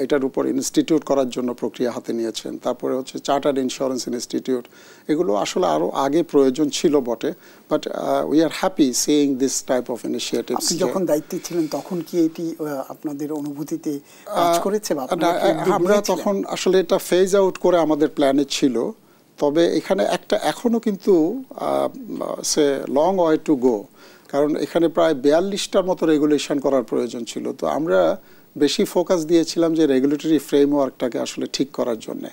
এটার উপর ইনস্টিটিউট করার জন্য প্রক্রিয়া হাতে নিয়েছেন। তারপরে হচ্ছে চার্টার্ড ইন্স্যুরেন্স ইনস্টিটিউট, এগুলো আসলে আরও আগে প্রয়োজন ছিল বটে, but we are happy seeing this type of initiatives. আপনি যখন দায়িত্বে ছিলেন তখন কি এটি আপনাদের অনুভূতিতে কাজ করেছে? আমরা তখন আসলে এটা ফেজ আউট করে আমাদের প্ল্যানে ছিল, তবে এখানে একটা এখনও কিন্তু সে লং ওয়ে টু গো, কারণ এখানে প্রায় 42টার মতো রেগুলেশন করার প্রয়োজন ছিল। তো আমরা বেশি ফোকাস দিয়েছিলাম যে রেগুলেটরি ফ্রেমওয়ার্কটাকে আসলে ঠিক করার জন্যে।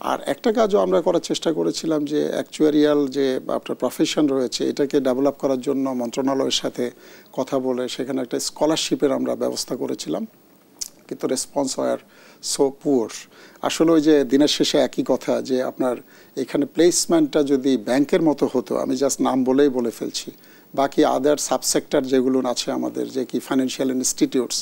আর একটা কাজও আমরা করার চেষ্টা করেছিলাম যে অ্যাকচুয়ারিয়াল যে আপনার প্রফেশন রয়েছে এটাকে ডেভেলপ করার জন্য মন্ত্রণালয়ের সাথে কথা বলে সেখানে একটা স্কলারশিপের আমরা ব্যবস্থা করেছিলাম, কিন্তু রেসপন্স ওয়ার সো পুয়ার। আসলে ওই যে দিনের শেষে একই কথা যে আপনার এখানে প্লেসমেন্টটা যদি ব্যাংকের মতো হতো, আমি জাস্ট নাম বলেই বলে ফেলছি, বাকি আদার সাবসেক্টর যেগুলো আছে আমাদের যে কি ফাইন্যান্সিয়াল ইনস্টিটিউটস,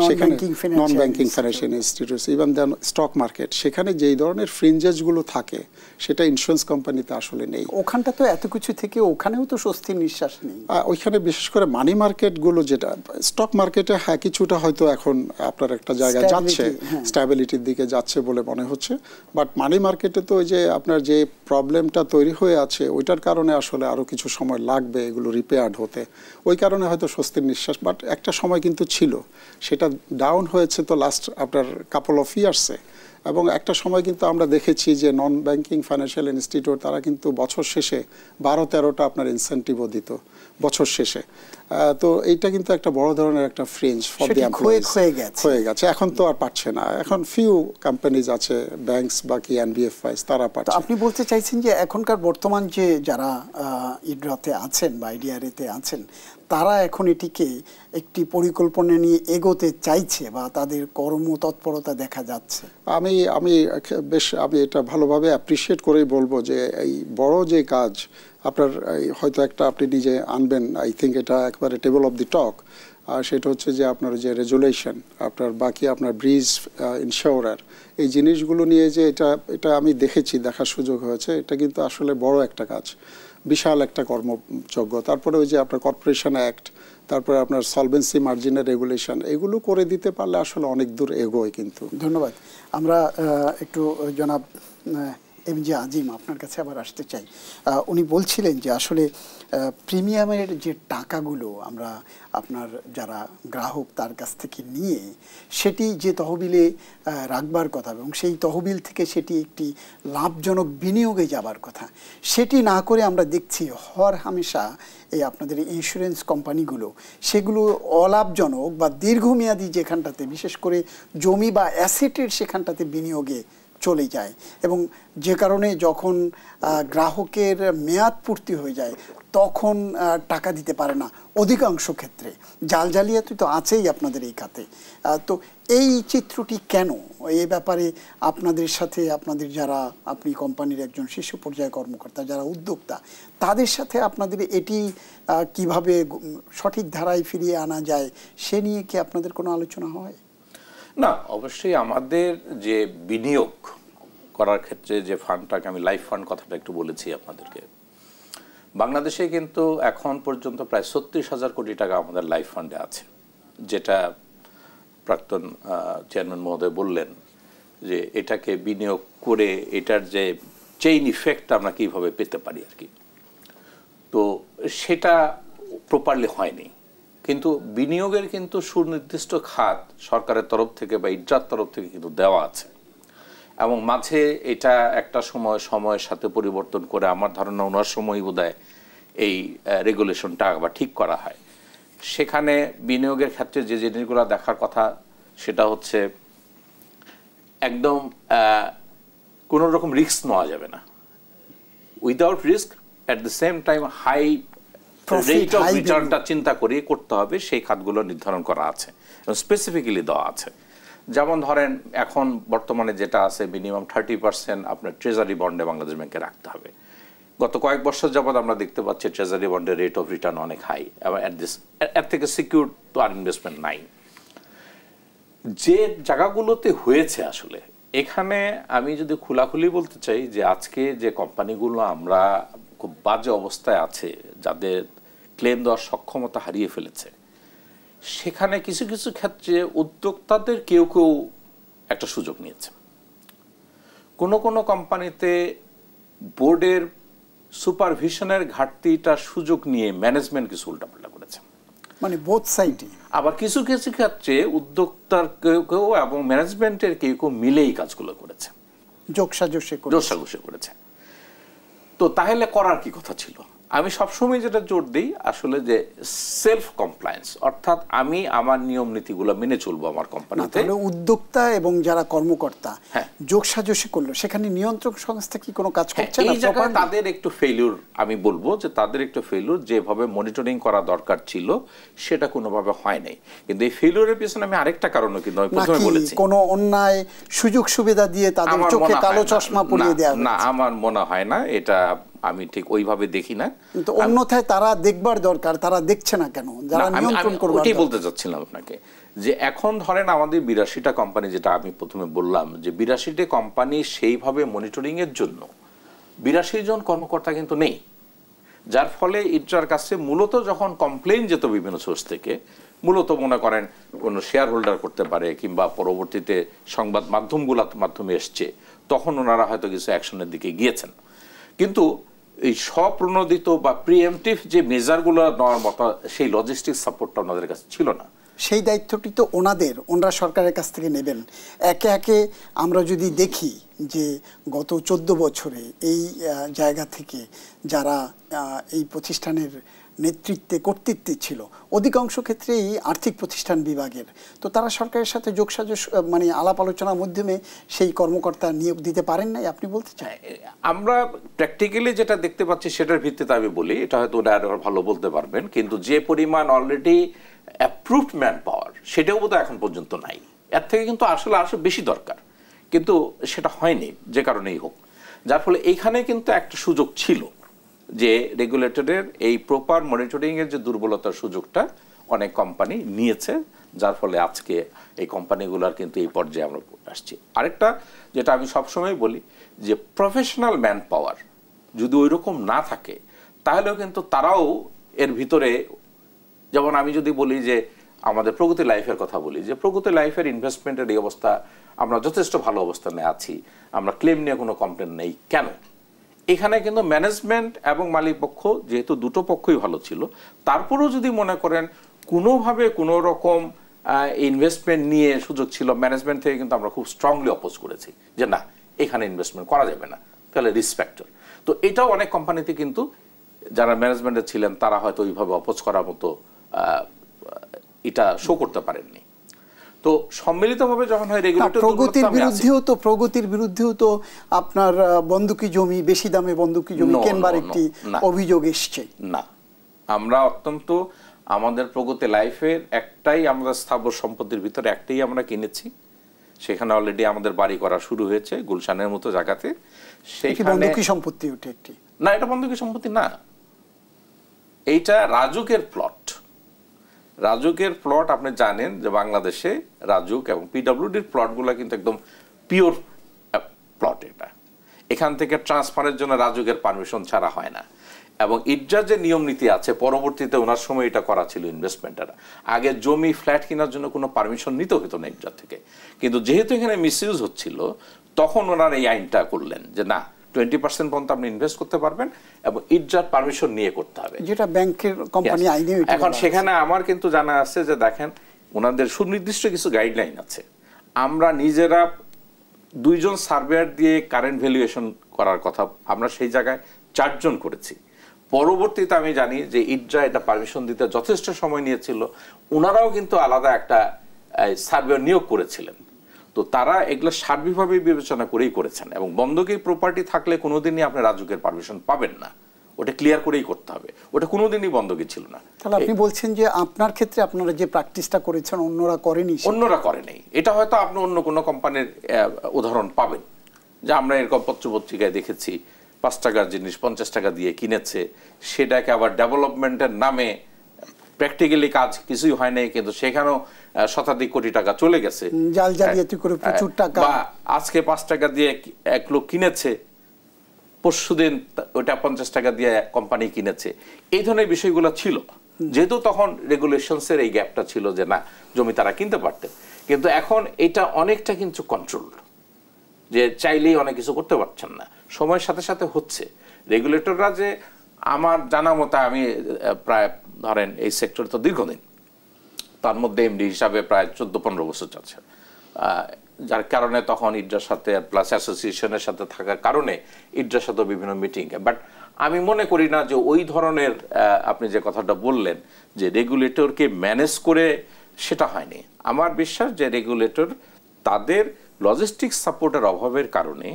সেখানে non banking financial institutes, even then stock market, সেখানে যেই ধরনের ফ্রিঞ্জেসগুলো থাকে সেটা ইন্স্যুরেন্স কোম্পানিতে আসলে নেই। ওখানটা তো এত কিছু থেকে ওখানেও তো স্বস্তির নিঃশ্বাস নেই। ওইখানে বিশেষ করে মানি মার্কেটগুলো, যেটা স্টক মার্কেটে হ্যাঁ কিছুটা হয়তো এখন আপনার একটা জায়গায় যাচ্ছে, স্ট্যাবিলিটির দিকে যাচ্ছে বলে মনে হচ্ছে, বাট মানি মার্কেটে তো ওই যে আপনার যে প্রবলেমটা তৈরি হয়ে আছে ওইটার কারণে আসলে আরও কিছু সময় লাগবে এগুলো রিপেয়ার হতে, ওই কারণে হয়তো স্বস্তির নিঃশ্বাস। বাট একটা সময় কিন্তু ছিল, সেটা ডাউন হয়েছে তো লাস্ট আপনার কাপল অফ ইয়ার্সে, এবং একটা সময় কিন্তু আমরা দেখেছি যে নন ব্যাংকিং ফাইন্যান্সিয়াল ইনস্টিটিউট তারা কিন্তু বছর শেষে 12-13টা আপনার ইনসেন্টিভও দিত বছর শেষে। তো এইটা কিন্তু একটা বড় ধরনের একটা ফ্রিঞ্জ ফর দি এমপ্লয়িজ হয়ে গেছে, এখন তো আর পাচ্ছে না। এখন ফিউ কোম্পানিজ আছে, ব্যাংকস বাকি এনবিএফআইস, তারা পাচ্ছে। আপনি বলতে চাইছেন যে এখনকার বর্তমান যে যারা ইডরাতে আছেন বা ইডিআরএতে আছেন তারা এখন এটিকে একটি পরিকল্পনা নিয়ে এগোতে চাইছে বা তাদের কর্মতৎপরতা দেখা যাচ্ছে? আমি এটা ভালোভাবে অ্যাপ্রিসিয়েট করেই বলবো যে এই বড় যে কাজ আপনার হয়তো একটা আপনি নিজে আনবেন, আই থিঙ্ক এটা একবারে টেবল অফ দি টক, আর সেটা হচ্ছে যে আপনার যে রেজুলেশন, আপনার বাকি আপনার ব্রিজ ইনশিওরার, এই জিনিসগুলো নিয়ে যে এটা আমি দেখার সুযোগ হয়েছে, এটা কিন্তু আসলে বড় একটা কাজ, বিশাল একটা কর্মযজ্ঞ। তারপরে ওই যে আপনার কর্পোরেশন অ্যাক্ট, তারপরে আপনার সলভেন্সি মার্জিনের রেগুলেশন, এগুলো করে দিতে পারলে আসলে অনেক দূর এগোয় কিন্তু। ধন্যবাদ। আমরা একটু জনাব এমজে আজিম আপনার কাছে আবার আসতে চাই। উনি বলছিলেন যে আসলে প্রিমিয়ামের যে টাকাগুলো আমরা আপনার যারা গ্রাহক তার কাছ থেকে নিয়ে সেটি যে তহবিলে রাখবার কথা এবং সেই তহবিল থেকে সেটি একটি লাভজনক বিনিয়োগে যাবার কথা, সেটি না করে আমরা দেখছি হর হামেশা এই আপনাদের ইন্স্যুরেন্স কোম্পানিগুলো সেগুলো অলাভজনক বা দীর্ঘমেয়াদী যেখানটাতে বিশেষ করে জমি বা অ্যাসেটের সেখানটাতে বিনিয়োগে চলে যায়, এবং যে কারণে যখন গ্রাহকের মেয়াদ পূর্তি হয়ে যায় তখন টাকা দিতে পারে না অধিকাংশ ক্ষেত্রে। জালিয়াতি তো আছেই আপনাদের এই খাতে। তো এই চিত্রটি কেন? এই ব্যাপারে আপনাদের সাথে আপনাদের যারা, আপনি কোম্পানির একজন শীর্ষ পর্যায়ে কর্মকর্তা, যারা উদ্যোক্তা, তাদের সাথে আপনাদের এটি কিভাবে সঠিক ধারায় ফিরিয়ে আনা যায় সে নিয়ে কি আপনাদের কোনো আলোচনা হয়? না, অবশ্যই আমাদের যে বিনিয়োগ করার ক্ষেত্রে যে ফান্ডটাকে আমি লাইফ ফান্ড কথাটা একটু বলেছি আপনাদেরকে, বাংলাদেশে কিন্তু এখন পর্যন্ত প্রায় ৩৬,০০০ কোটি টাকা আমাদের লাইফ ফান্ডে আছে, যেটা প্রাক্তন চেয়ারম্যান মহোদয় বললেন যে এটাকে বিনিয়োগ করে এটার যে চেইন ইফেক্ট আমরা কীভাবে পেতে পারি আর কি। তো সেটা প্রপারলি হয়নি, কিন্তু বিনিয়োগের কিন্তু সুনির্দিষ্ট খাত সরকারের তরফ থেকে বা ইডরার তরফ থেকে কিন্তু দেওয়া আছে, এবং মাঝে এটা একটা সময়ের সাথে পরিবর্তন করে আমার ধারণা ওনার সময় বোধহয় এই রেগুলেশনটা আবার ঠিক করা হয়। সেখানে বিনিয়োগের ক্ষেত্রে যে জিনিসগুলো দেখার কথা সেটা হচ্ছে একদম কোনো রকম রিস্ক নেওয়া যাবে না, without risk at the same time high rate of রিটার্নটা চিন্তা করে করতে হবে, সেই খাতগুলো নির্ধারণ করা আছে এবং স্পেসিফিক্যালি দেওয়া আছে। যেমন ধরেন এখন বর্তমানে যেটা আছে মিনিমাম 30% আপনার ট্রেজারি বন্ডে বাংলাদেশ ব্যাংকে রাখতে হবে। গত কয়েক বছর যাবৎ আমরা দেখতে পাচ্ছি ট্রেজারি বন্ডের রেট অফ রিটার্ন অনেক হাই, এবং এর থেকে সিকিউর তো আর ইনভেস্টমেন্ট নাই। যে জায়গাগুলোতে হয়েছে আসলে এখানে আমি যদি খোলাখুলি বলতে চাই যে আজকে যে কোম্পানিগুলো আমরা খুব বাজে অবস্থায় আছে, যাদের ক্লেম দেওয়ার সক্ষমতা হারিয়ে ফেলেছে, সেখানে কিছু কিছু ক্ষেত্রে উদ্যোক্তাদের কেউ কেউ একটা সুযোগ নিয়েছে। কোনো কোনো কোম্পানিতে বোর্ডের সুপারভিশনের ঘাটতিটা সুযোগ নিয়ে ম্যানেজমেন্ট কিছু উল্টাপাল্টা করেছে, মানে বোথ সাইডই। আবার কিছু কিছু ক্ষেত্রে উদ্যোক্তার কেউ কেউ এবং ম্যানেজমেন্টের কেউ কেউ মিলেই কাজগুলো করেছে, যোগসাজশে করেছে। তো তাহলে করার কি কথা ছিল? আমি সবসময় যেটা জোর দিই আসলে যে সেলফ কমপ্লায়েন্স, অর্থাৎ আমি আমার নিয়ম নীতিগুলো মেনে চলবো আমার কোম্পানিতে। উদ্যোক্তা এবং যারা কর্মকর্তা যোগসাজশে করলো, সেখানে নিয়ন্ত্রক সংস্থা কি কোনো কাজ করছে না? এই জায়গায় তাদের একটু ফেলিউর, আমি বলবো যে তাদের একটু ফেলিউর, যেভাবে মনিটরিং করা দরকার ছিল সেটা কোনোভাবে হয় নাই। কিন্তু এই ফেলিউরের পিছনে আমি আরেকটা কারণও কিন্তু আমি প্রথমে বলেছি, কোনো অন্যায় সুযোগ সুবিধা দিয়ে তাদের চোখে কালো চশমা পরিয়ে দেওয়া না, আমার মনে হয় না, এটা আমি ঠিক ওইভাবে দেখি না। কিন্তু অন্যথায় তারা দেখবার দরকার, তারা দেখছে না কেন? যারা নিয়ন্ত্রণ করবে, ওটাই বলতে চাচ্ছিলাম আপনাকে যে এখন ধরেন আমাদের 82টা কোম্পানি, যেটা আমি প্রথমে বললাম যে 82টা কোম্পানি সেইভাবে মনিটরিং এর জন্য 82 জন কর্মকর্তা কিন্তু নেই, যার ফলে ইডরার কাছে মূলত যখন কমপ্লেইন যেত বিভিন্ন সোর্স থেকে, মূলত মনে করেন কোনো শেয়ার হোল্ডার করতে পারে কিংবা পরবর্তীতে সংবাদ মাধ্যমগুলোর মাধ্যমে এসছে, তখন ওনারা হয়তো কিছু অ্যাকশনের দিকে গিয়েছেন। কিন্তু এই স্বপ্রণোদিত বা প্রিএমটিভ যে মেজারগুলো নেওয়ার মতো সেই লজিস্টিক সাপোর্টটা ওনাদের কাছে ছিল না। সেই দায়িত্বটি তো ওনারা সরকারের কাছ থেকে নেবেন। একে একে আমরা যদি দেখি যে গত 14 বছরে এই জায়গা থেকে যারা এই প্রতিষ্ঠানের নেতৃত্বে কর্তৃত্বে ছিল, অধিকাংশ ক্ষেত্রেই আর্থিক প্রতিষ্ঠান বিভাগের, তো তারা সরকারের সাথে যোগসাজশ মানে আলাপ আলোচনার মাধ্যমে সেই কর্মকর্তা নিয়োগ দিতে পারেন নাই, আপনি বলতে চান? আমরা প্র্যাকটিক্যালি যেটা দেখতে পাচ্ছি সেটার ভিত্তিতে আমি বলি, এটা হয়তো ওরা আরো ভালো বলতে পারবেন, কিন্তু যে পরিমাণ অলরেডি অ্যাপ্রুভড ম্যান পাওয়ার সেটাও বোধহয় এখন পর্যন্ত নাই। এর থেকে কিন্তু আসলে বেশি দরকার, কিন্তু সেটা হয়নি যে কারণেই হোক, যার ফলে এইখানে কিন্তু একটা সুযোগ ছিল যে রেগুলেটরের এই প্রপার মনিটরিং এর যে দুর্বলতার সুযোগটা অনেক কোম্পানি নিয়েছে, যার ফলে আজকে এই কোম্পানিগুলোর কিন্তু এই পর্যায়ে আমরা আসছি। আরেকটা যেটা আমি সবসময় বলি যে প্রফেশনাল ম্যান পাওয়ার যদি ওই রকম না থাকে তাহলেও কিন্তু তারাও এর ভিতরে, যেমন আমি যদি বলি যে আমাদের প্রগতি লাইফের কথা বলি, যে প্রগতি লাইফের ইনভেস্টমেন্টের এই অবস্থা, আমরা যথেষ্ট ভালো অবস্থানে আছি, আমরা ক্লেম নিয়ে কোনো কমপ্লেন নেই কেন? এখানে কিন্তু ম্যানেজমেন্ট এবং মালিক পক্ষ যেহেতু দুটো পক্ষই ভালো ছিল, তারপরেও যদি মনে করেন কোনোভাবে কোনো রকম ইনভেস্টমেন্ট নিয়ে সুযোগ ছিল, ম্যানেজমেন্ট থেকে কিন্তু আমরা খুব স্ট্রংলি অপোজ করেছি যে না, এখানে ইনভেস্টমেন্ট করা যাবে না, তাহলে রিস্ক ফ্যাক্টর। তো এটাও অনেক কোম্পানিতে কিন্তু যারা ম্যানেজমেন্টে ছিলেন তারা হয়তো ওইভাবে অপোজ করার মতো এটা শো করতে পারেননি। তো সম্মিলিতভাবে যখন হয় রেগুলেটর, প্রগতির বিরুদ্ধেও তো আপনার বন্দুকি জমি, বেশি দামে বন্দুকি জমি কেনবার একটি অভিযোগ এসছে। না, আমরা অত্যন্ত আমাদের প্রগতি লাইফের একটাই আমাদের স্থাবর সম্পত্তির ভিতরে একটাই আমরা কিনেছি, সেখানে অলরেডি আমাদের বাড়ি করা শুরু হয়েছে গুলশানের মতো জায়গাতে। সেখানে বন্দুকি সম্পত্তি ওটা একটি না, এটা বন্দুকি সম্পত্তি না, এইটা রাজুকের প্লট। রাজুকের প্লট আপনি জানেন যে বাংলাদেশে রাজুক এবং পিডব্লিউডির প্লটগুলো কিন্তু একদম পিওর প্লট। এটা এখান থেকে ট্রান্সফারের জন্য রাজুকের পারমিশন ছাড়া হয় না। এবং ইডজার যে নিয়ম নীতি আছে, পরবর্তীতে ওনার সময় এটা করা ছিল ইনভেস্টমেন্টের, আগে জমি ফ্ল্যাট কেনার জন্য কোনো পারমিশন নিতে হতো না ইডজার থেকে, কিন্তু যেহেতু এখানে মিসইউজ হচ্ছিল তখন ওনারা এই আইনটা করলেন যে না 20% পর্যন্ত আপনি ইনভেস্ট করতে পারবেন এবং ইডজার পারমিশন নিয়ে করতে হবে, যেটা ব্যাংকের কোম্পানি আইনে। এখন সেখানে আমার কিন্তু জানা আছে যে দেখেন ওনাদের সুনির্দিষ্ট কিছু গাইডলাইন আছে। আমরা নিজেরা 2 জন সার্ভেয়ার দিয়ে কারেন্ট ভ্যালুয়েশন করার কথা, আমরা সেই জায়গায় 4 জন করেছি। পরবর্তীতে আমি জানি যে ইডরা এটা পারমিশন দিতে যথেষ্ট সময় নিয়েছিল, ওনারাও কিন্তু আলাদা একটা সার্ভেয়ার নিয়োগ করেছিলেন। তো তারা এগুলো সার্বিকভাবে বিবেচনা করেই করেছেন এবং বন্ধকি প্রপার্টি থাকলে কোনোদিনই আপনি রাজুকের পারমিশন পাবেন না, ওটা ক্লিয়ার করেই করতে হবে, ওটা কোনোদিনই বন্ধকি ছিল না। তাহলে আপনি বলছেন যে আপনার ক্ষেত্রে আপনারা যে প্র্যাকটিসটা করেছেন অন্যরা করেনি, অন্যরা করেনি। এটা হয়তো আপনি অন্য কোনো কোম্পানির উদাহরণ পাবেন যে আমরা এরকম পত্রপত্রিকায় দেখেছি 5 টাকার জিনিস 50 টাকা দিয়ে কিনেছে, সেটাকে আবার ডেভেলপমেন্টের নামে প্র্যাকটিক্যালি কাজ কিছুই হয় নাই, কিন্তু সেখানেও শতাধিক কোটি টাকা চলে গেছে, জাল জালিয়াতি করে প্রচুর টাকা। বা আজকে 5 টাকা দিয়ে এক লোক কিনেছে, পরশুদিন ওটা 50 টাকা দিয়ে কোম্পানি কিনেছে। এই ধরনের বিষয়গুলো ছিল, যেহেতু তখন রেগুলেশনসের এই গ্যাপটা ছিল যে না জমি তারা কিনতে পারতেন। কিন্তু এখন এটা অনেকটা কিন্তু কন্ট্রোল, যে চাইলেই অনেক কিছু করতে পারছেন না, সময়ের সাথে সাথে হচ্ছে। রেগুলেটররা যে আমার জানা মতো, আমি প্রায় ধরেন এই সেক্টর তো দীর্ঘদিন, তার মধ্যে এমডি হিসাবে প্রায় 14-15 বছর যাচ্ছে, যার কারণে তখন ইডরার সাথে প্লাস অ্যাসোসিয়েশনের সাথে থাকার কারণে ইডরার সাথে বিভিন্ন মিটিং। বাট আমি মনে করি না যে ওই ধরনের আপনি যে কথাটা বললেন যে রেগুলেটরকে ম্যানেজ করে, সেটা হয়নি। আমার বিশ্বাস যে রেগুলেটর তাদের লজিস্টিক্স সাপোর্টের অভাবের কারণে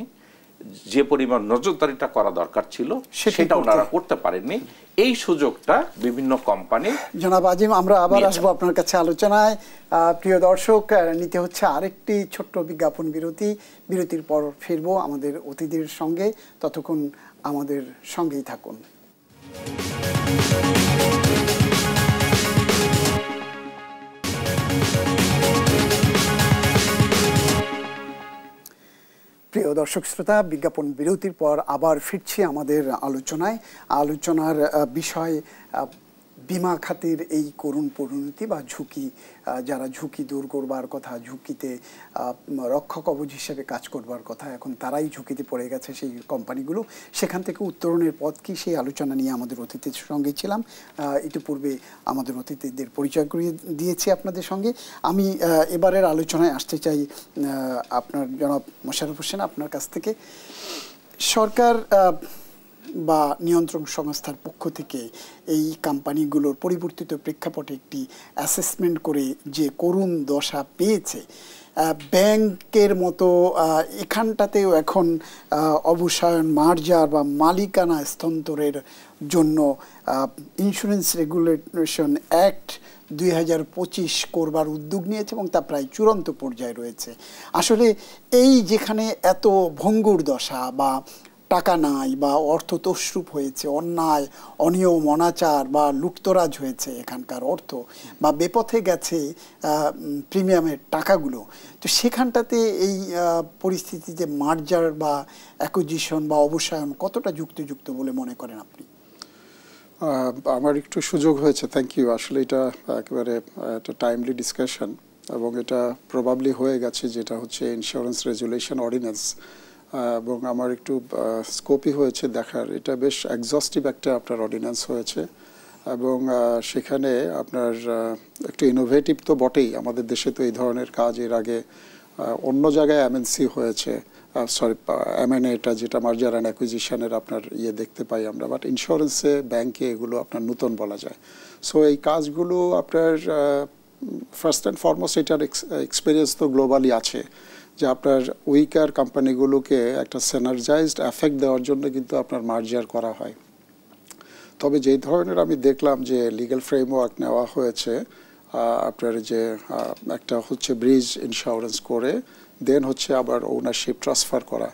যে পরিমাণ নজরদারিটা করা দরকার ছিল সেটা ওনারা করতে পারেননি। এই সুযোগটা বিভিন্ন কোম্পানি। জনাব আজিম, আমরা আবার আসবো আপনার কাছে আলোচনায়। প্রিয় দর্শক, নিতে হচ্ছে আরেকটি ছোট্ট বিজ্ঞাপন বিরতি। বিরতির পর ফিরবো আমাদের অতিথির সঙ্গে, ততক্ষণ আমাদের সঙ্গেই থাকুন। প্রিয় দর্শক শ্রোতা, বিজ্ঞাপন বিরতির পর আবার ফিরছি আমাদের আলোচনার বিষয় বিমা খাতের এই করুণ পরিণতি বা ঝুঁকি, যারা ঝুঁকি দূর করবার কথা, ঝুঁকিতে রক্ষা কবচ হিসেবে কাজ করবার কথা, এখন তারাই ঝুঁকিতে পড়ে গেছে সেই কোম্পানিগুলো। সেখান থেকে উত্তরণের পথ কি, সেই আলোচনা নিয়ে আমাদের অতিথির সঙ্গে ছিলাম। ইতিপূর্বে আমাদের অতিথিদের পরিচয় করিয়ে দিয়েছি আপনাদের সঙ্গে। আমি এবারের আলোচনায় আসতে চাই আপনার জনাব মোশাররফ হোসেন, আপনার কাছ থেকে। সরকার বা নিয়ন্ত্রণ সংস্থার পক্ষ থেকে এই কোম্পানিগুলোর পরিবর্তিত প্রেক্ষাপটে একটি অ্যাসেসমেন্ট করে যে করুণ দশা পেয়েছে, ব্যাংকের মতো এখানটাতেও এখন অবসায়ন, মার্জার বা মালিকানা স্থানান্তরের জন্য ইন্স্যুরেন্স রেগুলেশন অ্যাক্ট 2025 করবার উদ্যোগ নিয়েছে এবং তা প্রায় চূড়ান্ত পর্যায়ে রয়েছে। আসলে এই যেখানে এত ভঙ্গুর দশা বা টাকা নাই বা অর্থ তছরূপ হয়েছে, অন্যায় অনিয়ম অনাচার বা লুটতরাজ হয়েছে এখানকার অর্থ, বা বেপথে গেছে প্রিমিয়ামের টাকাগুলো, তো সেখানটাতে এই পরিস্থিতিতে মার্জার বা অ্যাকুইজিশন বা অবসায়ন কতটা যুক্তিযুক্ত বলে মনে করেন আপনি? আমার একটু সুযোগ হয়েছে, থ্যাংক ইউ। আসলে এটা একেবারে একটা টাইমলি ডিসকাশন এবং এটা প্রবাবলি হয়ে গেছে, যেটা হচ্ছে ইন্স্যুরেন্স রেগুলেশন অর্ডিন্যান্স, এবং আমার একটু স্কোপই হয়েছে দেখার। এটা বেশ এক্সস্টিভ একটা আপনার অর্ডিন্যান্স হয়েছে এবং সেখানে আপনার একটু ইনোভেটিভ তো বটেই। আমাদের দেশে তো এই ধরনের কাজ এর আগে অন্য জায়গায় এমএনসি হয়েছে, এমএনএ, এটা যেটা মার্জার অ্যান্ড অ্যাকুইজিশনের আপনার দেখতে পাই আমরা, বাট ইন্স্যুরেন্সে ব্যাংকে এগুলো আপনার নতুন বলা যায়। সো এই কাজগুলো আপনার ফার্স্ট অ্যান্ড ফরমোস্ট এটার এক্সপিরিয়েন্স তো গ্লোবালি আছে, যে আপনার উইকার কোম্পানিগুলোকে একটা সিনার্জাইজড এফেক্ট দেওয়ার জন্য কিন্তু আপনার মার্জার করা হয়। তবে যেই ধরনের আমি দেখলাম যে লিগ্যাল ফ্রেমওয়ার্ক নেওয়া হয়েছে, আপনার যে একটা হচ্ছে ব্রিজ ইন্স্যুরেন্স করে দেন হচ্ছে আবার ওনারশিপ ট্রান্সফার করা,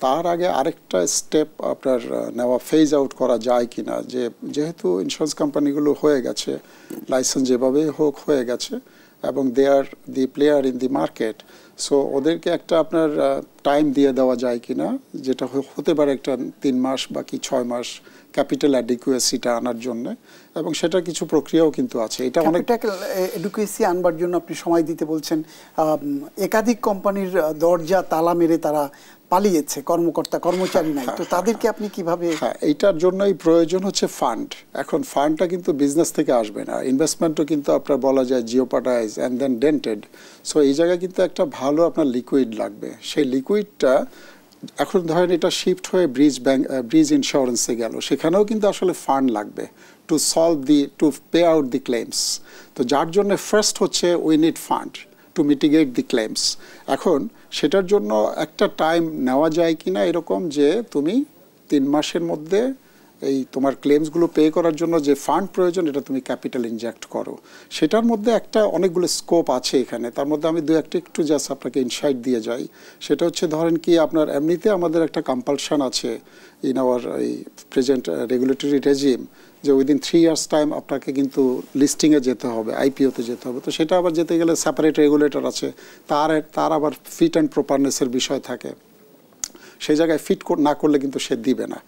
তার আগে আরেকটা স্টেপ আপনার নেওয়া, ফেজ আউট করা যায় কি না, যে যেহেতু ইন্স্যুরেন্স কোম্পানিগুলো হয়ে গেছে, লাইসেন্স যেভাবে হোক হয়ে গেছে, এবং they are the player in the market. So ওদেরকে একটা আপনার টাইম দিয়ে দেওয়া যায় কিনা, যেটা হতে পারে একটা 3 মাস বা কি 6 মাস ক্যাপিটাল অ্যাডিকুয়েসিটা আনার জন্য, এবং সেটার কিছু প্রক্রিয়াও কিন্তু আছে। এটা অনেক অ্যাডিকুয়েসি আনবার জন্য আপনি সময় দিতে বলছেন। একাধিক কোম্পানির দরজা তালা মেরে তারা পালিয়েছে, কর্মচারী নাই, তো তাদেরকে আপনি কিভাবে? হ্যাঁ, এইটার জন্যই প্রয়োজন হচ্ছে ফান্ড। এখন ফান্ডটা কিন্তু বিজনেস থেকে আসবে না, ইনভেস্টমেন্টও কিন্তু আপনার বলা যায় জিওপার্টাইজ অ্যান্ড দেন ডেন্টেড। সো এই জায়গায় কিন্তু একটা ভালো আপনার লিকুইড লাগবে। সেই লিকুইডটা এখন ধরেন এটা শিফট হয়ে ব্রিজ ইন্স্যুরেন্সে গেল, সেখানেও কিন্তু আসলে ফান্ড লাগবে to pay out the claims. তো যার জন্য ফার্স্ট হচ্ছে we need fund two mitigate the claims. এখন সেটার জন্য একটা টাইম নেওয়া যায় কিনা এরকম যে তুমি 3 মাসের মধ্যে এই তোমার ক্লেমসগুলো পে করার জন্য যে ফান্ড প্রয়োজন এটা তুমি ক্যাপিটাল ইনজেক্ট করো। সেটার মধ্যে একটা অনেকগুলো স্কোপ আছে এখানে। তার মধ্যে আমি একটু জাস্ট আপনাকে ইনসাইট দিয়ে যাই। সেটা হচ্ছে ধরেন কি আপনার এমনিতে আমাদের একটা কম্পালশন আছে ইন আওয়ার এই প্রেজেন্ট রেগুলেটরি রেজিম যে উইদিন 3 ইয়ার্স টাইম আপনাকে কিন্তু লিস্টিংয়ে যেতে হবে, আইপিওতে যেতে হবে। তো সেটা আবার যেতে গেলে সেপারেট রেগুলেটর আছে, তার আবার ফিট অ্যান্ড প্রপারনেসের বিষয় থাকে। সেই জায়গায় ফিট না করলে কিন্তু সে দিবে না।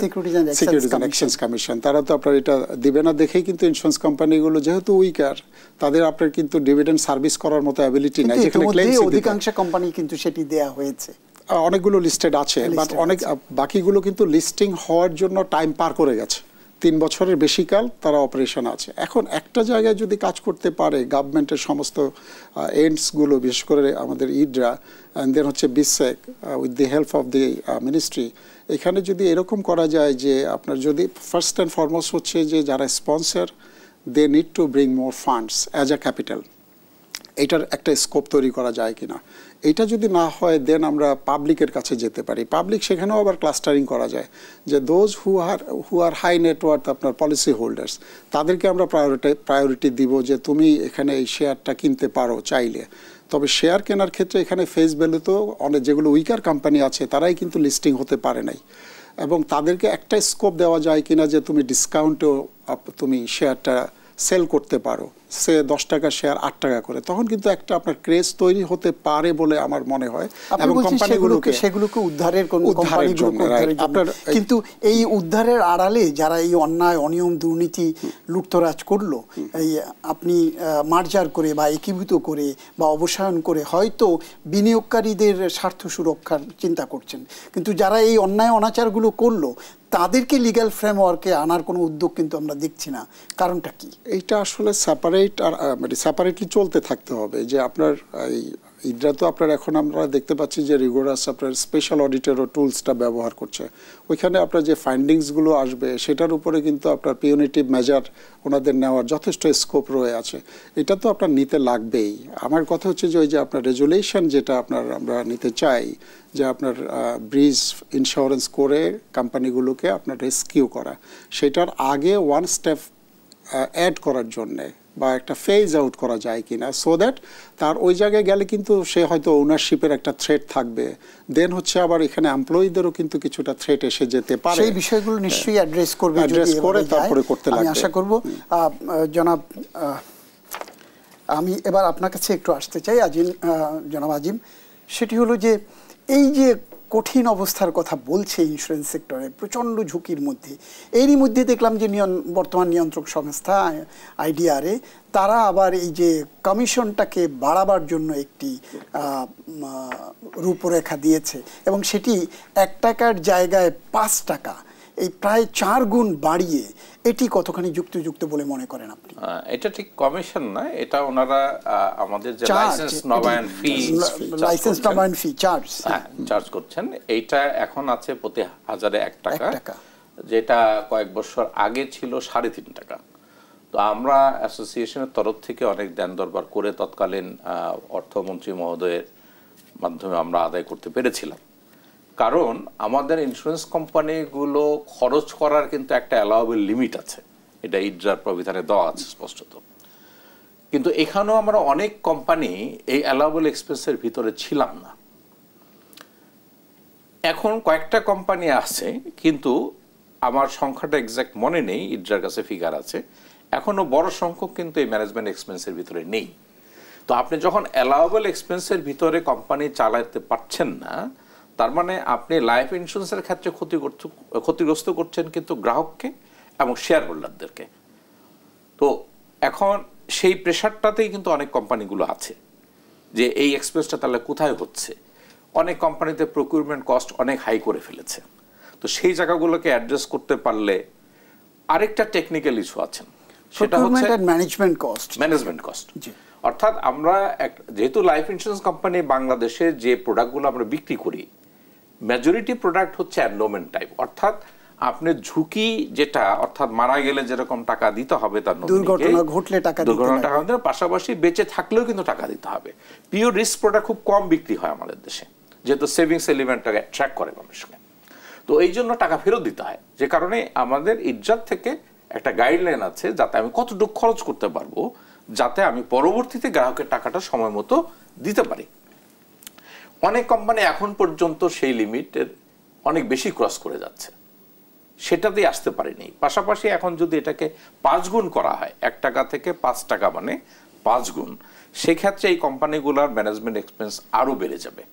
সিকিউরিটিজ অ্যান্ড এক্সচেঞ্জ কমিশন তারা তো আপনার এটা দিবে না দেখেই কিন্তু ইন্স্যুরেন্স কোম্পানিগুলো যেহেতু উইকার, তাদের আপনার কিন্তু ডিভিডেন্ড সার্ভিস করার মতো অ্যাবিলিটি নাই। যেখানে অধিকাংশ কোম্পানি কিন্তু সেটি দেয়া হয়েছে, অনেকগুলো লিস্টেড আছে, বাট অনেক বাকিগুলো কিন্তু লিস্টিং হওয়ার জন্য টাইম পার করে গেছে। 3 বছরের বেশিকাল তারা অপারেশন আছে। এখন একটা জায়গায় যদি কাজ করতে পারে গভর্নমেন্টের সমস্ত এন্ডসগুলো, বিশেষ করে আমাদের ইডরা অ্যান্ড দেন হচ্ছে বিসেক with the help of the ministry, এখানে যদি এরকম করা যায় যে আপনার যদি ফার্স্ট অ্যান্ড ফরমোস্ট হচ্ছে যে যারা sponsor they need to bring more funds as a capital, এইটার একটা স্কোপ তৈরি করা যায় কিনা। এইটা যদি না হয় দেন আমরা পাবলিকের কাছে যেতে পারি। পাবলিক সেখানেও আবার ক্লাস্টারিং করা যায় যে those who are high net worth আপনার পলিসি হোল্ডার্স, তাদেরকে আমরা প্রায়োরিটি দিব যে তুমি এখানে এই শেয়ারটা কিনতে পারো চাইলে। তবে শেয়ার কেনার ক্ষেত্রে এখানে ফেস ভ্যালুতেও অনেক যেগুলো উইকার কোম্পানি আছে তারাই কিন্তু লিস্টিং হতে পারে নাই, এবং তাদেরকে একটা স্কোপ দেওয়া যায় কিনা যে তুমি ডিসকাউন্টেও তুমি শেয়ারটা সেল করতে পারো, সে 10 টাকা শেয়ার 8 টাকা করে, তখন কিন্তু একটা আপনার ক্রেজ তৈরি হতে পারে বলে আমার মনে হয়। এবং সেগুলোকে উদ্ধারের কিন্তু এই উদ্ধারের আড়ালে যারা এই অন্যায় অনিয়ম দুর্নীতি লুটতরাজ করলো, এই আপনি মার্জার করে বা একীভূত করে বা অবসায়ন করে হয়তো বিনিয়োগকারীদের স্বার্থ সুরক্ষার চিন্তা করছেন, কিন্তু যারা এই অন্যায় অনাচারগুলো করলো তাদেরকে লিগ্যাল ফ্রেমওয়ার্কে আনার কোনো উদ্যোগ কিন্তু আমরা দেখছি না। কারণটা কি? এইটা আসলে সেপারেটলি চলতে থাকতে হবে। যে আপনার এই ইডরা তো আপনার এখন আমরা দেখতে পাচ্ছি যে রিগোরাস আপনার স্পেশাল অডিটর ও টুলসটা ব্যবহার করছে। ওইখানে আপনার যে ফাইন্ডিংসগুলো আসবে সেটার উপরে কিন্তু আপনার পিউনিটিভ মেজার ওনাদের নেওয়ার যথেষ্ট স্কোপ রয়ে আছে। এটা তো আপনার নিতে লাগবেই। আমার কথা হচ্ছে যে ওই যে আপনার রেজুলেশন যেটা আমরা নিতে চাই যে আপনার ব্রিজ ইন্স্যুরেন্স করে কোম্পানিগুলোকে আপনার রেস্কিউ করা, সেটার আগে ওয়ান স্টেপ অ্যাড করার জন্যে বা একটা ফেজ আউট করা যায় কিনা, সো দ্যাট তার ওই জায়গায় গেলে কিন্তু সে হয়তো ওনারশিপের একটা থ্রেট থাকবে, দেন হচ্ছে আবার এখানে এমপ্লয়ীদেরও কিন্তু কিছুটা থ্রেট এসে যেতে পারে। সেই বিষয়গুলো নিশ্চয়ই অ্যাড্রেস করবে, তারপরে করতে লাগবে। আমি আশা করব। জনাব, আমি এবার আপনার কাছে একটু আসতে চাই জনাব আজিম, সেটি হলো যে এই যে কঠিন অবস্থার কথা বলছে ইন্স্যুরেন্স সেক্টরে, প্রচণ্ড ঝুঁকির মধ্যে, এরই মধ্যে দেখলাম যে বর্তমান নিয়ন্ত্রক সংস্থা আইডিআরএ তারা আবার এই যে কমিশনটাকে বাড়াবার জন্য একটি রূপরেখা দিয়েছে, এবং সেটি 1 টাকার জায়গায় 5 টাকা, এই প্রায় 4 গুণ বাড়িয়ে। এটি কতখানি যুক্তিযুক্ত বলে মনে করেন আপনি? এটা ঠিক কমিশন না, এটা ওনারা আমাদের যে লাইসেন্স নবায়ন ফি চার্জ করছেন, এইটা এখন আছে প্রতি হাজারে 1 টাকা, যেটা কয়েক বছর আগে ছিল 3.5 টাকা। তো আমরা অ্যাসোসিয়েশনের তরফ থেকে অনেক দেন দরবার করে তৎকালীন অর্থমন্ত্রী মহোদয়ের মাধ্যমে আমরা আদায় করতে পেরেছিলাম। কারণ আমাদের ইন্স্যুরেন্স কোম্পানিগুলো খরচ করার কিন্তু একটা অ্যালাউয়েবল লিমিট আছে, এটা ইডরার প্রবিধানে দেওয়া আছে স্পষ্টত। কিন্তু এখানেও আমরা অনেক কোম্পানি এই অ্যালাউয়েবল এক্সপেন্সের ভিতরে ছিলাম না। এখন কয়েকটা কোম্পানি আছে, কিন্তু আমার সংখ্যাটা এক্সাক্ট মনে নেই, ইডরার কাছে ফিগার আছে, এখনো বড় সংখ্যক কিন্তু এই ম্যানেজমেন্ট এক্সপেন্সের ভিতরে নেই। তো আপনি যখন অ্যালাউয়েবল এক্সপেন্সের ভিতরে কোম্পানি চালাতে পারছেন না, তার মানে আপনি লাইফ ইন্স্যুরেন্সের ক্ষেত্রে ক্ষতিগ্রস্ত করছেন কিন্তু গ্রাহককে এবং শেয়ার হোল্ডারদেরকে। তো এখন সেই প্রেশারটাতেই কিন্তু অনেক কোম্পানিগুলো আছে যে এই এক্সপেন্সটা তাহলে কোথায় হচ্ছে। অনেক কোম্পানিতে প্রকিউরমেন্ট কস্ট অনেক হাই করে ফেলেছে। তো সেই জায়গাগুলোকে অ্যাড্রেস করতে পারলে, আরেকটা টেকনিক্যাল ইস্যু আছেন, সেটা হচ্ছে ম্যানেজমেন্ট কস্ট। অর্থাৎ আমরা যেহেতু লাইফ ইন্স্যুরেন্স কোম্পানি বাংলাদেশে যে প্রোডাক্টগুলো আমরা বিক্রি করি, মেজরিটি প্রোডাক্ট হচ্ছে এন্ডোমেন্ট টাইপ, অর্থাৎ আপনি ঝুঁকি যেটা, অর্থাৎ মারা গেলে যেরকম টাকা দিতে হবে, তার দুর্ঘটনা ঘটলে টাকা দিতে হবে, পাশাপাশি বেঁচে থাকলেও কিন্তু টাকা দিতে হবে। পিওর রিস্ক প্রোডাক্ট খুব কম বিক্রি হয় আমাদের দেশে, যেহেতু সেভিংস এলিমেন্টটাকে ট্র্যাক করে মানুষকে। তো এই জন্য টাকা ফেরত দিতে হয়, যে কারণে আমাদের ইজ্জাত থেকে একটা গাইডলাইন আছে যাতে আমি কতটুকু খরচ করতে পারবো, যাতে আমি পরবর্তীতে গ্রাহকের টাকাটা সময় মতো দিতে পারি। অনেক কোম্পানি এখন পর্যন্ত সেই লিমিটের অনেক বেশি ক্রস করে যাচ্ছে, সেটাতেই আসতে পারেনি। পাশাপাশি এখন যদি এটাকে 5 গুণ করা হয়, 1 টাকা থেকে 5 টাকা মানে 5 গুণ, সেক্ষেত্রে এই কোম্পানিগুলোর ম্যানেজমেন্ট এক্সপেন্স আরও বেড়ে যাবে।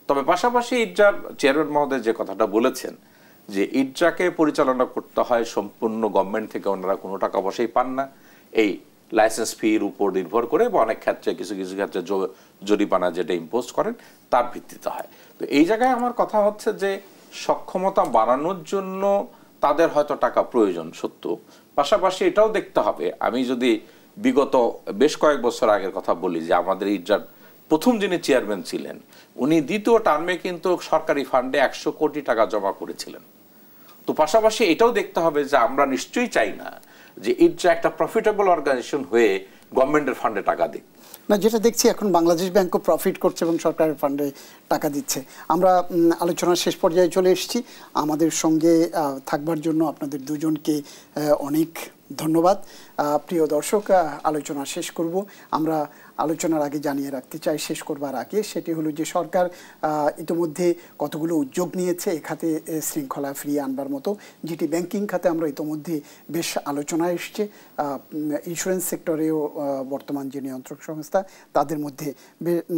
তবে পাশাপাশি ইটজার চেয়ারম্যান মহোদয় যে কথাটা বলেছেন যে ইটজাকে পরিচালনা করতে হয় সম্পূর্ণ গভর্নমেন্ট থেকে, ওনারা কোনো টাকা পয়সাই পান না, এই লাইসেন্স ফির উপর নির্ভর করে, বা অনেক ক্ষেত্রে কিছু কিছু ক্ষেত্রে জরিমানা যেটা ইম্পোজ করেন তার ভিত্তিতে হয়। তো এই জায়গায় আমার কথা হচ্ছে যে সক্ষমতা বাড়ানোর জন্য তাদের হয়তো টাকা প্রয়োজন সত্য, পাশাপাশি এটাও দেখতে হবে, আমি যদি বিগত বেশ কয়েক বছর আগের কথা বলি, যে আমাদের ইটজার প্রথম যিনি চেয়ারম্যান ছিলেন, উনি দ্বিতীয় টার্মে কিন্তু সরকারি ফান্ডে 100 কোটি টাকা জমা করেছিলেন। তো পাশাপাশি এটাও দেখতে হবে যে আমরা নিশ্চয়ই চাই না যে ইটজা একটা প্রফিটেবল অর্গানাইজেশন হয়ে গভর্নমেন্টের ফান্ডে টাকা দিক না, যেটা দেখছি এখন বাংলাদেশ ব্যাংকও প্রফিট করছে এবং সরকারের ফান্ডে টাকা দিচ্ছে। আমরা আলোচনার শেষ পর্যায়ে চলে এসেছি। আমাদের সঙ্গে থাকবার জন্য আপনাদের দুজনকে অনেক ধন্যবাদ। প্রিয় দর্শক, আলোচনা শেষ করব। আমরা আলোচনার আগে জানিয়ে রাখতে চাই, শেষ করবার আগে, সেটি হলো যে সরকার ইতিমধ্যে কতগুলো উদ্যোগ নিয়েছে এ খাতে শৃঙ্খলা ফিরিয়ে আনবার মতো, যেটি ব্যাংকিং খাতে আমরা ইতিমধ্যে বেশ আলোচনা এসছে। ইন্স্যুরেন্স সেক্টরেও বর্তমান যে নিয়ন্ত্রক সংস্থা, তাদের মধ্যে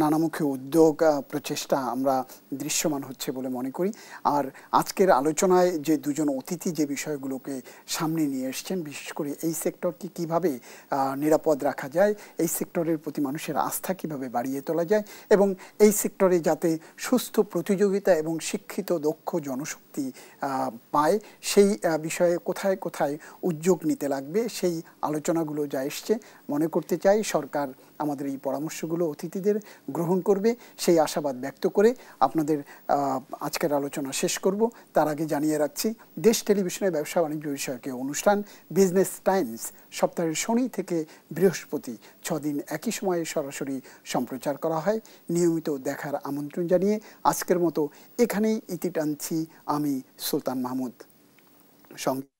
নানামুখী উদ্যোগ প্রচেষ্টা আমরা দৃশ্যমান হচ্ছে বলে মনে করি। আর আজকের আলোচনায় যে দুজন অতিথি যে বিষয়গুলোকে সামনে নিয়ে এসছেন, বিশেষ করে এই সেক্টরকে কিভাবে নিরাপদ রাখা যায়, এই সেক্টরের প্রতি মানুষের আস্থা কিভাবে বাড়িয়ে তোলা যায়, এবং এই সেক্টরে যাতে সুস্থ প্রতিযোগিতা এবং শিক্ষিত দক্ষ জনশক্তি পায়, সেই বিষয়ে কোথায় কোথায় উদ্যোগ নিতে লাগবে, সেই আলোচনাগুলো যা এসছে, মনে করতে চাই সরকার আমাদের এই পরামর্শগুলো অতিথিদের গ্রহণ করবে, সেই আশাবাদ ব্যক্ত করে আপনাদের আজকের আলোচনা শেষ করব। তার আগে জানিয়ে রাখছি, দেশ টেলিভিশনের ব্যবসা বাণিজ্য বিষয়ক অনুষ্ঠান বিজনেস টাইমস সপ্তাহের শনি থেকে বৃহস্পতি 6 দিন একই সময়ে সরাসরি সম্প্রচার করা হয়। নিয়মিত দেখার আমন্ত্রণ জানিয়ে আজকের মতো এখানেই ইতি টানছি আমি সুলতান মাহমুদ। সঙ্গে